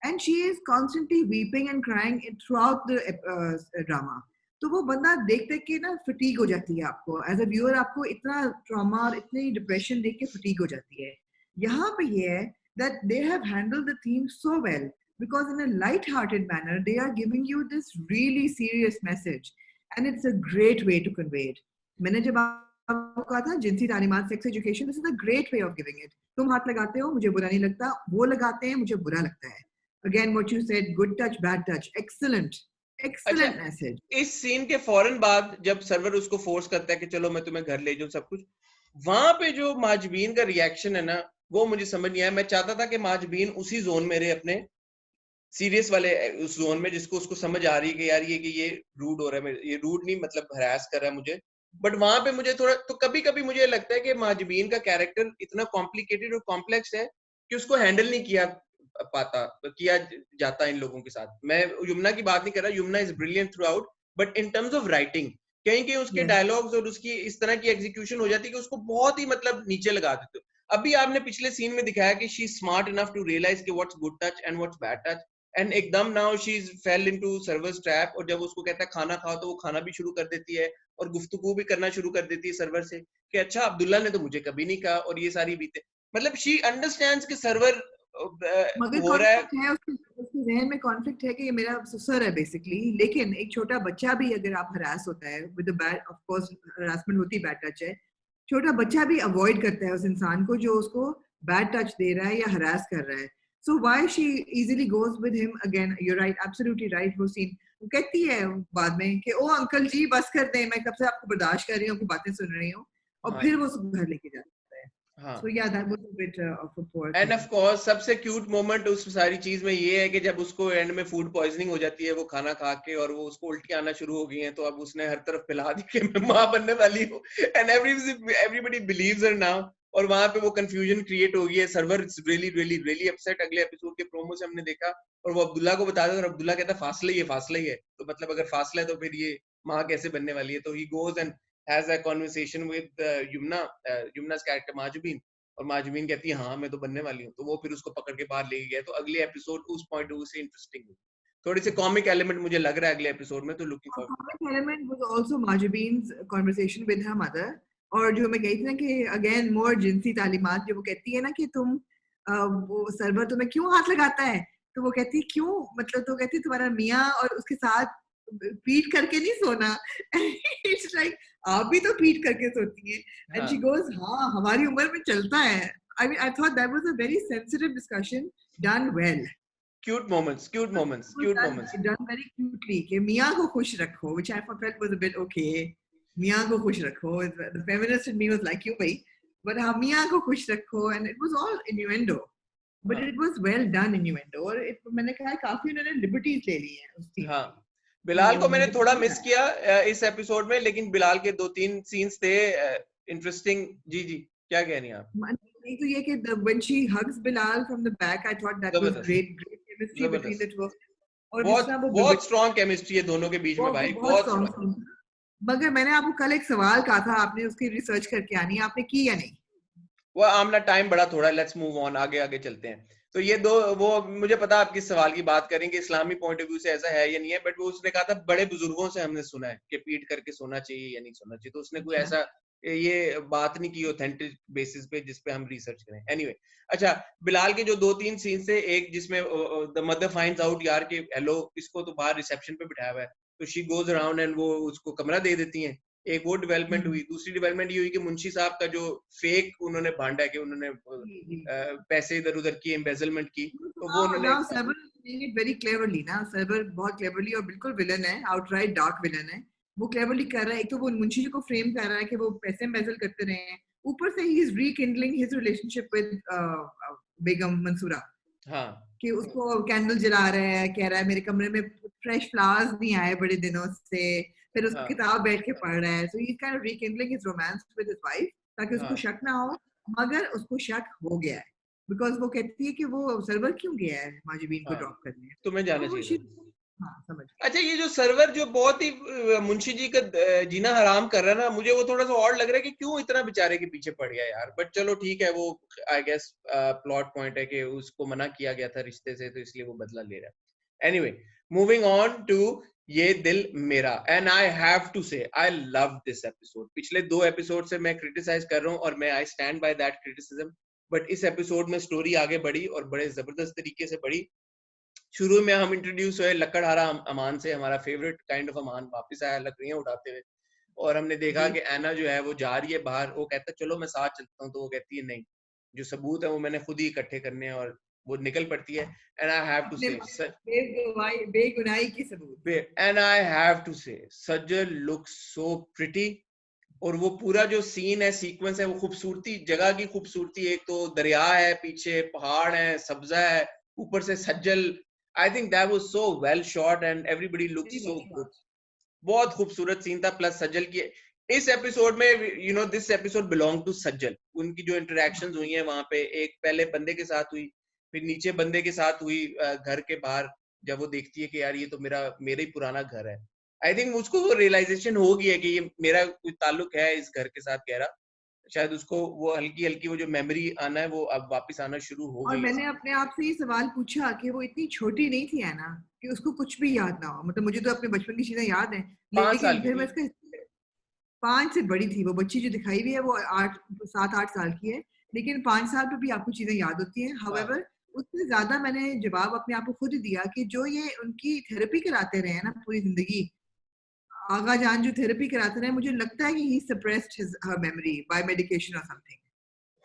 And she is constantly weeping and crying through out the drama. तो वो बंदा देख देख के ना फटीग हो जाती है, आपको एज अ व्यूअर आपको इतना ट्रॉमा और इतनी डिप्रेशन देख के फटीग हो जाती है। यहाँ पे ये है that they have handled the theme so well, because in a light-hearted manner they are giving you this really serious message, and it's a great way to convey it. मैंने जब आपको कहा था जिनसी तालीमात, sex education, this is a great way of giving it. तुम हाथ लगाते हो, मुझे बुरा नहीं लगता, वो लगाते हैं, मुझे बुरा लगता है। Again, what you said, good touch, bad touch, excellent, अच्छा, excellent message. इस सीन के फौरन बाद जब सर्वर उसको फोर्स करता है कि चलो मैं तुम्हें घर ले जाऊं सब कुछ, वहां पे जो माजबीन का रिएक्शन है ना, वो मुझे समझ नहीं आया। मैं चाहता था कि माजबीन उसी जोन में रहे, अपने सीरियस वाले उस जोन में जिसको उसको समझ आ रही है कि यार ये कि ये रूड हो रहा है, ये रूड नहीं मतलब हरास कर रहा है मुझे। बट वहां पे मुझे थोड़ा तो कभी कभी मुझे लगता है कि माजबीन का कैरेक्टर इतना कॉम्प्लिकेटेड और कॉम्प्लेक्स है कि उसको हैंडल नहीं किया जाता इन लोगों के साथ। मैं यमुना की बात नहीं कर रहा, Yamuna is brilliant through out, but in terms of writing कहीं कहीं उसके डायलॉग्स और उसकी इस तरह की एग्जीक्यूशन हो जाती है कि उसको बहुत ही मतलब नीचे लगा देते हो। अभी आपने पिछले सीन में दिखाया कि she smart enough to realise कि what's good touch and what's bad touch, and एकदम now she is fell into servers trap, और जब उसको कहता है खाना खाओ तो वो खाना भी शुरू कर देती है और गुफ्तगू भी करना शुरू कर देती है सर्वर से कि अच्छा अब्दुल्ला ने तो मुझे कभी नहीं कहा, और ये सारी बीते मतलब शी अंडरस्टैंड्स कि सर्वर मगर हो रहा है। कॉन्फ्लिक्ट है उसके जहन में, कॉन्फ्लिक्ट है कि ये मेरा ससुर है बेसिकली। लेकिन एक छोटा बच्चा भी अगर आप हरास होता है with bad, of course harassment होती है, बैड टच है, छोटा बच्चा भी अवॉइड करता है उस इंसान को जो उसको बैड टच दे रहा है या हरास कर रहा है। So why she easily goes with him again. You right, absolutely right. वो सीन वो कहती है बाद में कि ओ अंकल जी बस कर दें, मैं कब से आपको बर्दाश्त कर रही हूँ, आपकी बातें सुन रही हूँ, और हाँ फिर वो उसको घर लेके जाता है। हाँ। सो या that was a bit of a poor and thing. Of course सबसे क्यूट मोमेंट उस सारी चीज में ये है कि जब उसको एंड में फूड पॉइजनिंग हो जाती है वो खाना खा के, और वो उसको उल्टी आना शुरू हो गई हैं, तो अब उसने हर तरफ पिला दी कि मैं माँ बनने वाली हूँ, and everybody believes her now. और वहां पे वो कंफ्यूजन क्रिएट हो गई है, Sarwar is really really really upset. अगले एपिसोड के प्रोमो से हमने देखा, और वो अब्दुल्ला को बताता है और अब्दुल्ला कहता है फासला ही है, तो मतलब अगर फासला है तो फिर ये माँ कैसे बनने वाली है। तो he goes and has a conversation with युमना's कैरेक्टर माजुबीन, और माजमीन कहती है हाँ मैं तो बनने वाली हूँ, तो वो फिर उसको पकड़ के बाहर ले गया। तो अगले एपिसोड उस पॉइंट ऑफ व्यू से इंटरेस्टिंग हुई, थोड़ी सी कॉमिक एलिमेंट मुझे लग रहा है अगले एपिसोड में, तो looking A forward. comic element was also Majubeen's conversation with her mother. और जो मैं कही थी ना कि अगेन मोर जिनसी तालीमात, जो वो कहती है ना कि तुम वो सर्वर तुम्हें क्यों हाथ लगाता है, तो वो कहती है क्यों, मतलब तो कहती है तुम्हारा मियाँ और उसके साथ पीट करके नहीं सोना। इट्स लाइक आप भी तो पीट करके सोती हैं। एंड शी गोज हाँ हमारी उम्र में चलता है। I mean, I thought that was a very sensitive discussion done well. Cute moments cute moments cute moments. done very cutely कि मियाँ को खुश रखो, which I felt was a bit okay. मियाँ को खुश रखो, the feminist in me was like you भाई, but हाँ मियाँ को खुश रखो, and it was all innuendo, but it was well done innuendo, और मैंने कहा काफी उन्होंने liberties ले ली हैं उस थीम हाँ, की। बिलाल को मैंने मुझे थोड़ा पसंद मिस आया। किया इस एपिसोड में, लेकिन बिलाल के 2-3 सीन्स थे इंटरेस्टिंग। जी जी, क्या कह रही हैं आप? नहीं तो ये कि when she hugs Bilal from the back, I thought that was जबरदस्त, great chemistry between the जबरदस्त, two of them. और जिस बहुत तरह वो बहुत स्ट्रॉन्ग केमिस्ट्री है दोनों के बीच में वो भाई, बहुत बहुत स्ट्रॉन्ग स्ट्रॉन्ग। था। मगर मैंने आपको कल एक सवाल कहा था, आपने उसकी रिसर्च करके आनी है, आपने की या नहीं? वो आमना टाइम बड़ा थोड़ा, लेट्स मूव ऑन, आगे आगे चलते हैं। तो ये दो, वो मुझे पता आप किस सवाल की बात करेंगे, इस्लामी पॉइंट ऑफ व्यू से ऐसा है या नहीं है, बट वो उसने कहा था बड़े बुजुर्गों से हमने सुना है कि पीट करके सोना चाहिए या नहीं सोना चाहिए, तो उसने कोई अच्छा। ऐसा ये बात नहीं की ऑथेंटिक बेसिस पे जिस पे हम रिसर्च करें। एनीवे अच्छा, बिलाल के जो 2-3 सीन से, एक जिसमें द मदर फाइंड्स आउट यार कि हेलो इसको तो बाहर रिसेप्शन पे बिठाया हुआ है, तो शी गोज अराउंड एंड वो उसको कमरा दे देती हैं, एक वो डेवलपमेंट हुई। दूसरी डेवलपमेंट ये हुई कि मुंशी साहब का जो फेक उन्होंने भांडा कि उन्होंने पैसे इधर उधर की, एम्बेजलमेंट की, तो वो उन्होंने Now Sarwar is doing it very cleverly ना, Sarwar बहुत cleverly और बिल्कुल विलन है, outright dark विलन है, वो cleverly कर रहा है। एक तो वो मुंशी जी को फ्रेम कर रहा है कि वो पैसे embezzle करते रहे हैं, ऊपर से he is rekindling his relationship with बेगम मंसूरा, हाँ कि उसको कैंडल जला रहा है, कह रहा है मेरे कमरे में फ्रेश फ्लावर्स नहीं आए बड़े दिनों से, फिर उसको हाँ किताब बैठ के पढ़ रहा है, so he's kind of rekindling his romance with his wife ताकि उसको हाँ शक ना हो, मगर उसको शक हो गया है, बिकॉज वो कहती है कि वो सर्वर क्यों गया है माजिबीन को हाँ, ड्रॉप करने, तुम्हें जाना तो वो चाहिए था। हाँ समझ गई। अच्छा, ये जो सर्वर जो बहुत ही मुंशी जी का जीना हराम कर रहा है ना, मुझे वो थोड़ा सा और लग रहा है कि क्यों इतना बेचारे के पीछे पड़ गया यार, बट चलो ठीक है, वो आई गेस प्लॉट पॉइंट है कि उसको मना किया गया था रिश्ते से, तो इसलिए वो बदला ले रहा है। एनीवे मूविंग ऑन टू ये दिल मेरा, एंड आई हैव टू से आई लव दिस एपिसोड। पिछले 2 एपिसोड से मैं क्रिटिसाइज कर रहा हूँ और मैं I stand by that criticism, but इस एपिसोड में स्टोरी आगे बढ़ी और बड़े जबरदस्त तरीके से बढ़ी। शुरू में हम इंट्रोड्यूस हुए लकड़हारा अमान से, हमारा फेवरेट काइंड ऑफ अमान वापस आया लकड़ियां उठाते हुए, और हमने देखा जी कि ऐना जो है वो जा रही है बाहर, वो कहता है चलो मैं साथ चलता हूँ, तो वो कहती है नहीं, जो सबूत है वो मैंने खुद ही इकट्ठे करने हैं, और वो निकल पड़ती है। एंड आई हैव टू अपने से बेगुनाही की सबूत। एंड आई हैव टू से सज्जल लुक सो प्रिटी, और वो पूरा जो सीन है, सीक्वेंस है, वो खूबसूरती, जगह की खूबसूरती, एक तो दरिया है, पीछे पहाड़ है, सब्जा है, ऊपर से सज्जल, I think that was so well shot and everybody looks so good. बहुत खूबसूरत सीन था, प्लस सज्जल की इस एपिसोड में, you know this episode belong to Sajal. उनकी जो इंटरेक्शंस हुई हैं वहां पे, एक पहले बंदे के साथ हुई, फिर नीचे बंदे के साथ हुई घर के बाहर, जब वो देखती है कि यार ये तो मेरा ही पुराना घर है। आई थिंक उसको वो रियलाइजेशन हो गई है कि ये मेरा कोई ताल्लुक है इस घर के साथ गहरा, शायद उसको वो हल्की हल्की वो जो मेमोरी आना है वो अब वापस आना शुरू हो और गई है। मैंने अपने आप से ये सवाल पूछा कि वो इतनी छोटी नहीं थी है ना कि उसको कुछ भी याद ना हो, मतलब मुझे तो अपने बचपन की चीजें याद हैं, 5 साल लेकिन की फिर मैं थी। इसका 5 से बड़ी थी वो बच्ची जो दिखाई हुई है, वो 7-8 साल की है, लेकिन 5 साल पे भी आपको चीजें याद होती हैं। हाँ हाउएवर उससे ज्यादा मैंने जवाब अपने आप को खुद ही दिया कि जो ये उनकी थेरेपी कराते रहे हैं ना पूरी जिंदगी, आगा जान जो थेरेपी कराते रहे, मुझे लगता है कि he suppressed his her memory by medication और समथिंग।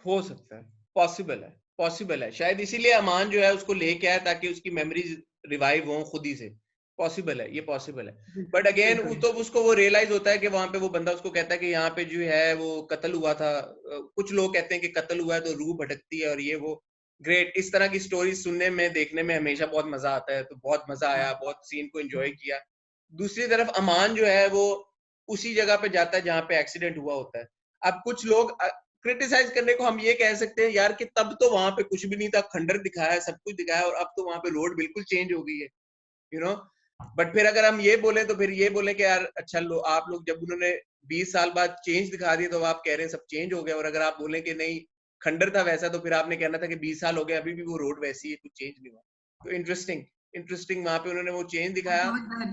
हो सकता है, पॉसिबल है, पॉसिबल है, शायद इसीलिए अमान जो है उसको लेके आया ताकि उसकी मेमोरीज रिवाइव हो खुद ही से। पॉसिबल है, ये पॉसिबल है। बट अगेन बिल्कुल। तो उसको वो रियलाइज होता है कि वहां पे वो बंदा उसको कहता है कि यहाँ पे जो है वो कत्ल हुआ था, कुछ लोग कहते हैं कि कत्ल हुआ है तो रूह भटकती है, और ये वो ग्रेट, इस तरह की स्टोरी सुनने में, देखने में हमेशा बहुत मजा आता है, तो बहुत मजा आया, बहुत सीन को एंजॉय किया। दूसरी तरफ अमान जो है वो उसी जगह पे जाता है जहाँ पे एक्सीडेंट हुआ होता है। अब कुछ लोग क्रिटिसाइज करने को हम ये कह सकते हैं यार कि तब तो वहां पे कुछ भी नहीं था, खंडर दिखाया है, सब कुछ दिखाया है, और अब तो वहां पे रोड बिल्कुल चेंज हो गई है, यू नो। बट फिर अगर हम ये बोले तो फिर ये बोले कि यार अच्छा आप लोग जब उन्होंने 20 साल बाद चेंज दिखा दिया तो आप कह रहे हैं सब चेंज हो गया, और अगर आप बोले कि नहीं खंडर था वैसा, तो फिर आपने कहना था कि 20 साल हो गए अभी भी वो रोड वैसी है, कुछ चेंज नहीं हुआ। तो इंटरेस्टिंग, इंटरेस्टिंग वहां पे उन्होंने वो चेंज I दिखाया। thought that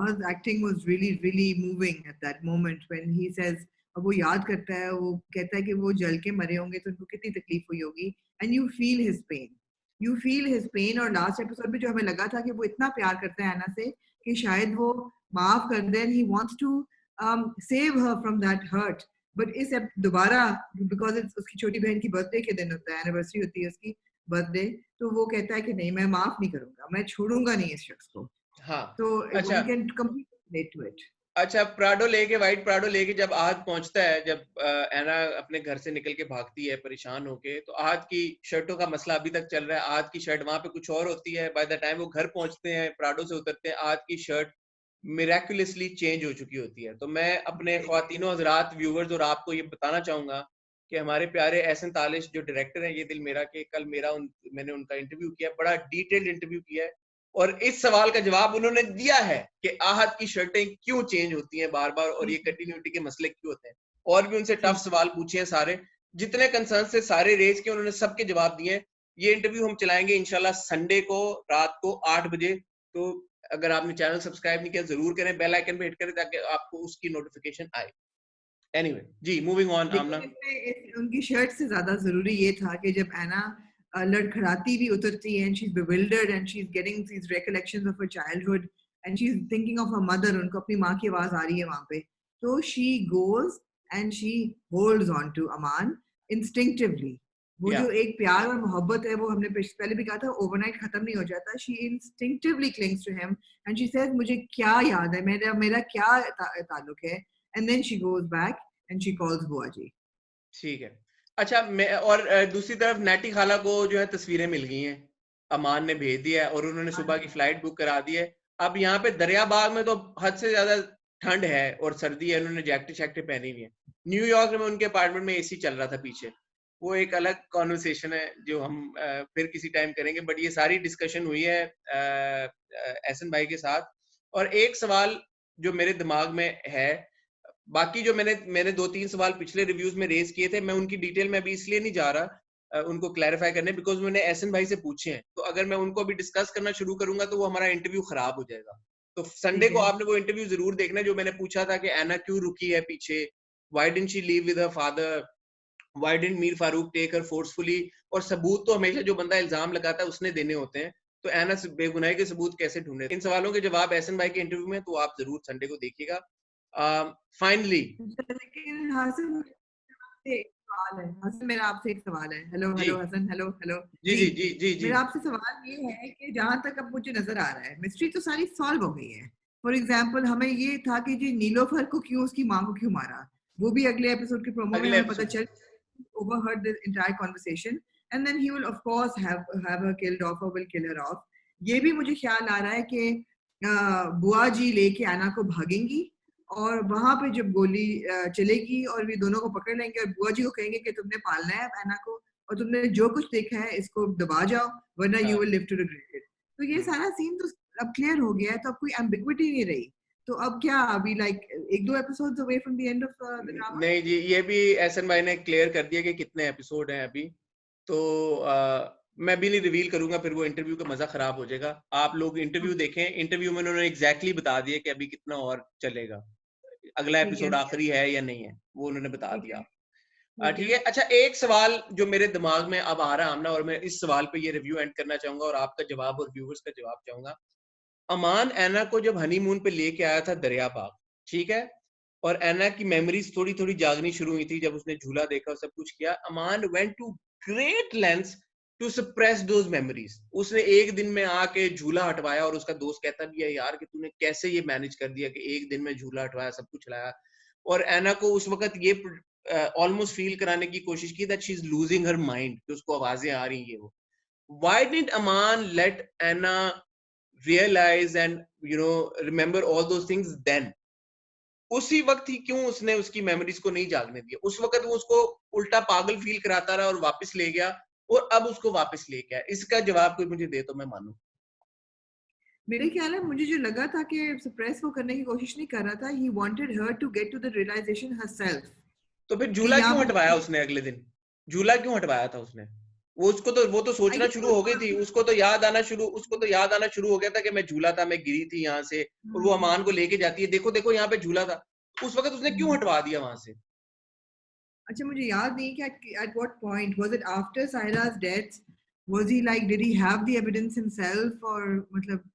his acting was really, really moving at that moment when he says, वो याद करता है, वो कहता है कि वो जल के मरे होंगे तो उनको कितनी तकलीफ हुई होगी, and you feel his pain, you feel his pain। और लास्ट एपिसोड में जो हमें लगा था कि वो इतना प्यार करता है अन्ना से कि शायद वो माफ कर दे, he wants to save her from that hurt, but इस दोबारा because उसकी छोटी बहन की बर्थडे के दिन होता है, एनिवर्सरी होती है उसकी बर्थडे, तो वो कहता है कि नहीं मैं माफ नहीं करूंगा, मैं छोड़ूंगा नहीं इस शख्स को। हाँ तो अच्छा, one can completely relate to it। अच्छा प्राडो लेके, व्हाइट प्राडो लेके जब आहद पहुंचता है, जब एना अपने घर से निकल के भागती है परेशान होके, तो आहद की शर्टों का मसला अभी तक चल रहा है। आहद की शर्ट वहां पे कुछ और होती है, बाय द टाइम वो घर पहुंचते हैं, प्राडो से उतरते हैं, आहद की शर्ट मिराकुलसली चेंज हो चुकी होती है। तो मैं अपने ख्वातीनो हजरात, व्यूवर्स और आपको ये बताना चाहूंगा कि हमारे प्यारे एहसन तालिश जो डायरेक्टर हैं ये दिल मेरा के, कल मैंने उनका इंटरव्यू किया, बड़ा डिटेल्ड इंटरव्यू किया है, और इस सवाल का जवाब उन्होंने दिया है कि आहद की शर्टें क्यों चेंज होती हैं बार बार, और ये कंटिन्यूटी के मसले क्यों होते हैं, और भी उनसे टफ सवाल पूछे हैं सारे। जितने कंसर्न से सारे रेज के उन्होंने सबके जवाब दिए। ये इंटरव्यू हम चलाएंगे इंशाल्लाह संडे को रात को 8 बजे। तो अगर आपने चैनल सब्सक्राइब नहीं किया जरूर करें, बेल आइकन पे हिट करें ताकि आपको उसकी नोटिफिकेशन आए। एनीवे जी, मूविंग ऑन आमना। उनकी शर्ट से ज्यादा जरूरी ये था कि जब एना लड़खड़ाती हुई उतरती है, and she is bewildered and she's getting these recollections of her childhood and she's thinking of her mother, उनको अपनी माँ की आवाज आ रही है वहां पे, तो she goes and she holds on to Aman instinctively. वो या जो एक प्यार और मोहब्बत है वो हमने पहले भी कहा था ओवरनाइट खत्म नहीं हो जाता. She instinctively clings to him and she says मुझे क्या याद है, मेरा क्या ताल्लुक है, and then she goes back and she calls बुआ जी. ठीक है। अच्छा, मैं और दूसरी तरफ नैटी खाला को जो है तस्वीरें मिल गई हैं, अमान ने भेज दिया है और उन्होंने सुबह की फ्लाइट बुक करा दी है। अब यहाँ पे दरियाबाग में तो हद से ज्यादा ठंड है और सर्दी है, उन्होंने जैकेट शैकेट पहनी हुई है। न्यूयॉर्क में उनके अपार्टमेंट में एसी चल रहा था पीछे, वो एक अलग कॉन्वर्सेशन है जो हम फिर किसी टाइम करेंगे। बट ये सारी डिस्कशन हुई है एहसन भाई के साथ। और एक सवाल जो मेरे दिमाग में है, बाकी जो मैंने 2-3 सवाल पिछले रिव्यूज में रेज किए थे, मैं उनकी डिटेल में अभी इसलिए नहीं जा रहा उनको क्लैरिफाई करने, बिकॉज मैंने एहसन भाई से पूछे हैं। तो अगर मैं उनको अभी डिस्कस करना शुरू करूंगा तो वो हमारा इंटरव्यू खराब हो जाएगा। तो संडे को आपने वो इंटरव्यू जरूर देखना जो मैंने पूछा था कि एना क्यों रुकी है पीछे, why didn't she leave with her father, why didn't Mir Farooq take her forcefully. और सबूत तो हमेशा जो बंदा इल्जाम लगाता है उसने देने होते हैं, तो एना बेगुनाही के सबूत कैसे ढूंढे? इन सवालों के जवाब एहसन भाई के इंटरव्यू में, तो आप जरूर संडे को देखिएगा। फाइनली लेकिन हसन एक सवाल है, हसन मेरा आपसे एक सवाल है. हेलो जी हेलो हसन, हेलो हेलो जी जी. जी जी जी जी मेरा आपसे सवाल ये है कि जहां तक अब मुझे नजर आ रहा है मिस्ट्री तो सारी सॉल्व हो गई है. फॉर एग्जाम्पल हमें ये था कि जी नीलोफर को क्यों उसकी माँ को क्यों मारा, वो भी अगले एपिसोड के प्रोमो में अगले हमें पता एपिसोड चल overheard the entire conversation and then he will of course have her killed off or will kill her off. ये भी मुझे ख्याल आ रहा है कि बुआ जी लेके आना को भागेंगी और वहां पे जब गोली चलेगी और भी दोनों को पकड़ लेंगे और बुआ जी को कहेंगे कि तुमने पालना है एना को और तुमने जो कुछ देखा है इसको दबा जाओ वरना you will live to regret it. तो ये सारा सीन तो अब क्लियर हो गया है, तो अब कोई एम्बिग्विटी नहीं रही. तो अब क्या अभी लाइक एक दो episodes away from the end of the drama. नहीं जी, ये भी एहसन भाई ने क्लियर कर दिया कि कितने एपिसोड हैं अभी। तो मैं भी नहीं रिवील करूंगा, फिर वो इंटरव्यू का मजा खराब हो जाएगा। आप लोग इंटरव्यू देखें, इंटरव्यू में उन्होंने एग्जैक्टली बता दिया कि अभी कितना और चलेगा, अगला ठीक है एपिसोड आखिरी है या नहीं है, वो उन्होंने बता ठीक दिया। है ठीक ठीक है. है। अच्छा, एक सवाल जो मेरे दिमाग में अब आ रहा है आमना, और मैं इस सवाल पे ये रिव्यू एंड करना चाहूंगा और आपका जवाब और व्यूअर्स का जवाब चाहूंगा। अमान एना को जब हनीमून पे लेके आया था दरियाबाग, ठीक है, और एना की मेमोरीज थोड़ी थोड़ी जागनी शुरू हुई थी जब उसने झूला देखा और सब कुछ किया। Aman went to great lengths to suppress those memories. उसने एक दिन में आके झूला हटवाया और उसका दोस्त कहता भी है यार कि तूने कैसे ये मैनेज कर दिया कि एक दिन में झूला हटवाया, सब कुछ लाया। और एना को उस वक्त ये ऑलमोस्ट फील कराने की कोशिश की that she is losing her mind, कि उसको आवाजें आ रही है वो। Why did Aman let Ana realize and remember all those things then? उसी वक्त ही क्यों उसने उसकी मेमोरीज को नहीं जागने दिया? उस वक्त वो उसको उल्टा पागल फील कराता रहा और वापस ले गया, और अब उसको वापस ले गया। इसका जवाब कोई मुझे दे तो मैं मानूं। मेरे ख्याल है मुझे जो लगा था कि सप्रेस वो करने की कोशिश नहीं कर रहा था. He wanted her to get to the realization herself तो फिर कि झूला यहाँ क्यों हटवाया पे उसने अगले दिन? झूला क्यों हटवाया था उसने? वो तो आई सोचना शुरू हो गई थी, थिंक उसको तो याद आना शुरू हो गया था कि मैं झूला था, मैं गिरी थी यहाँ से, और वो अमान को लेके जाती है, देखो देखो यहाँ पे झूला था। उस वक्त उसने क्यों हटवा दिया वहां से? अच्छा मुझे याद नहीं कि at what point was it after Saira's death, was he like did he have the evidence himself or मतलब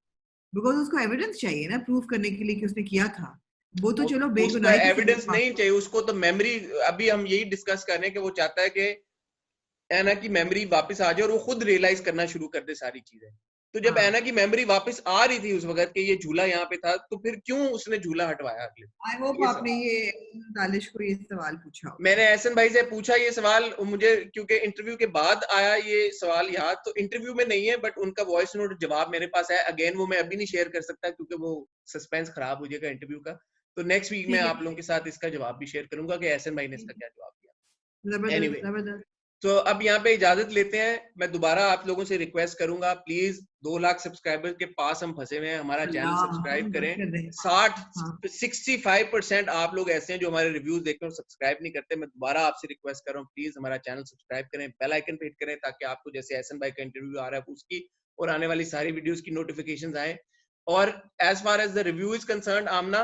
because उसको एविडेंस चाहिए ना प्रूफ करने के लिए कि उसने किया था. वो तो चलो उसको बेगुनाही की एविडेंस सबूत नहीं चाहिए, उसको तो मेमोरी। अभी हम यही डिस्कस कर रहे हैं कि वो चाहता है कि एना की मेमोरी वापस आ जाए और वो खुद रियलाइज करना शुरू कर दे सारी चीजें। तो जब हाँ. एना की मेमोरी वापस आ रही थी उस वक्त के ये झूला यहाँ पे था, तो फिर क्यों उसने झूला हटवाया अगले? आई होप ये सब आपने ये दालिश को ये सवाल पूछा होगा. मैंने एहसन भाई से पूछा ये सवाल, मुझे क्योंकि इंटरव्यू के बाद आया ये सवाल याद, तो इंटरव्यू में नहीं है बट उनका वॉइस नोट जवाब मेरे पास है। अगेन वो मैं अभी नहीं शेयर कर सकता क्योंकि वो सस्पेंस खराब हो जाएगा इंटरव्यू का। तो नेक्स्ट वीक में ठीक है आप लोगों के साथ इसका जवाब भी शेयर करूंगा कि एहसन भाई ने इसका क्या जवाब दिया। जबरदस्त एनीवे जबरदस्त. तो अब यहाँ पे इजाजत लेते हैं। मैं दोबारा आप लोगों से रिक्वेस्ट करूंगा, प्लीज 2 लाख सब्सक्राइबर के पास हम फंसे हुए हैं, हमारा चैनल सब्सक्राइब करें। 65% आप लोग ऐसे हैं जो हमारे रिव्यूज देखते हैं और सब्सक्राइब नहीं करते। मैं दोबारा आपसे रिक्वेस्ट कर रहा हूँ, प्लीज हमारा चैनल सब्सक्राइब करें, बेल आइकन पे हिट करें, ताकि आपको जैसे एहसन भाई का इंटरव्यू आ रहा है उसकी और आने वाली सारी वीडियोस की नोटिफिकेशंस आए। और as far as the review is concern, Aamna,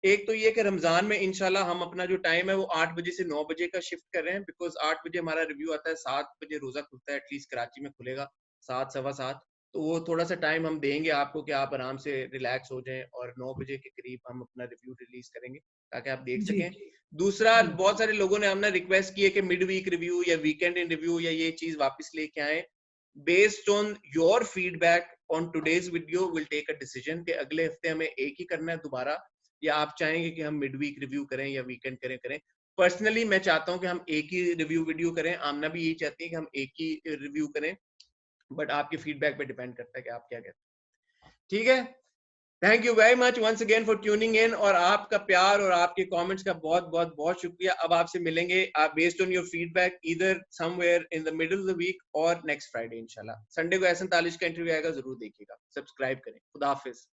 एक तो ये कि रमजान में इंशाल्लाह हम अपना जो टाइम है वो 8 बजे से 9 बजे का शिफ्ट कर रहे हैं, बिकॉज 8 बजे हमारा रिव्यू आता है, 7 बजे रोजा खुलता है, एटलीस्ट कराची में खुलेगा 7 सवा 7। तो वो थोड़ा सा टाइम हम देंगे आपको कि आप आराम से रिलैक्स हो जाएं, और 9 बजे के करीब हम अपना रिव्यू रिलीज करेंगे ताकि आप देख जी सकें। दूसरा, जी बहुत सारे लोगों ने हमने रिक्वेस्ट की है कि मिड वीक रिव्यू या वीकेंड इन रिव्यू या ये चीज वापस लेके आए। Based on your feedback on today's video will take a decision कि अगले हफ्ते हमें एक ही करना है दोबारा, या आप चाहेंगे कि हम मिड वीक रिव्यू करें या वीकेंड करें। पर्सनली मैं चाहता हूं कि हम एक ही रिव्यू वीडियो करें, आमना भी यही चाहती है कि हम एक ही रिव्यू करें, बट आपके फीडबैक पे डिपेंड करता है कि आप क्या कहते हैं। ठीक है, thank you very much once again for tuning in, और आपका प्यार और आपके कमेंट्स का बहुत बहुत बहुत शुक्रिया। अब आपसे मिलेंगे आप based on your feedback either somewhere in the middle of the week और नेक्स्ट फ्राइडे इंशाल्लाह। संडे को एहसन तालिश का इंटरव्यू आएगा, जरूर देखिएगा, सब्सक्राइब करें। खुदा हाफिज।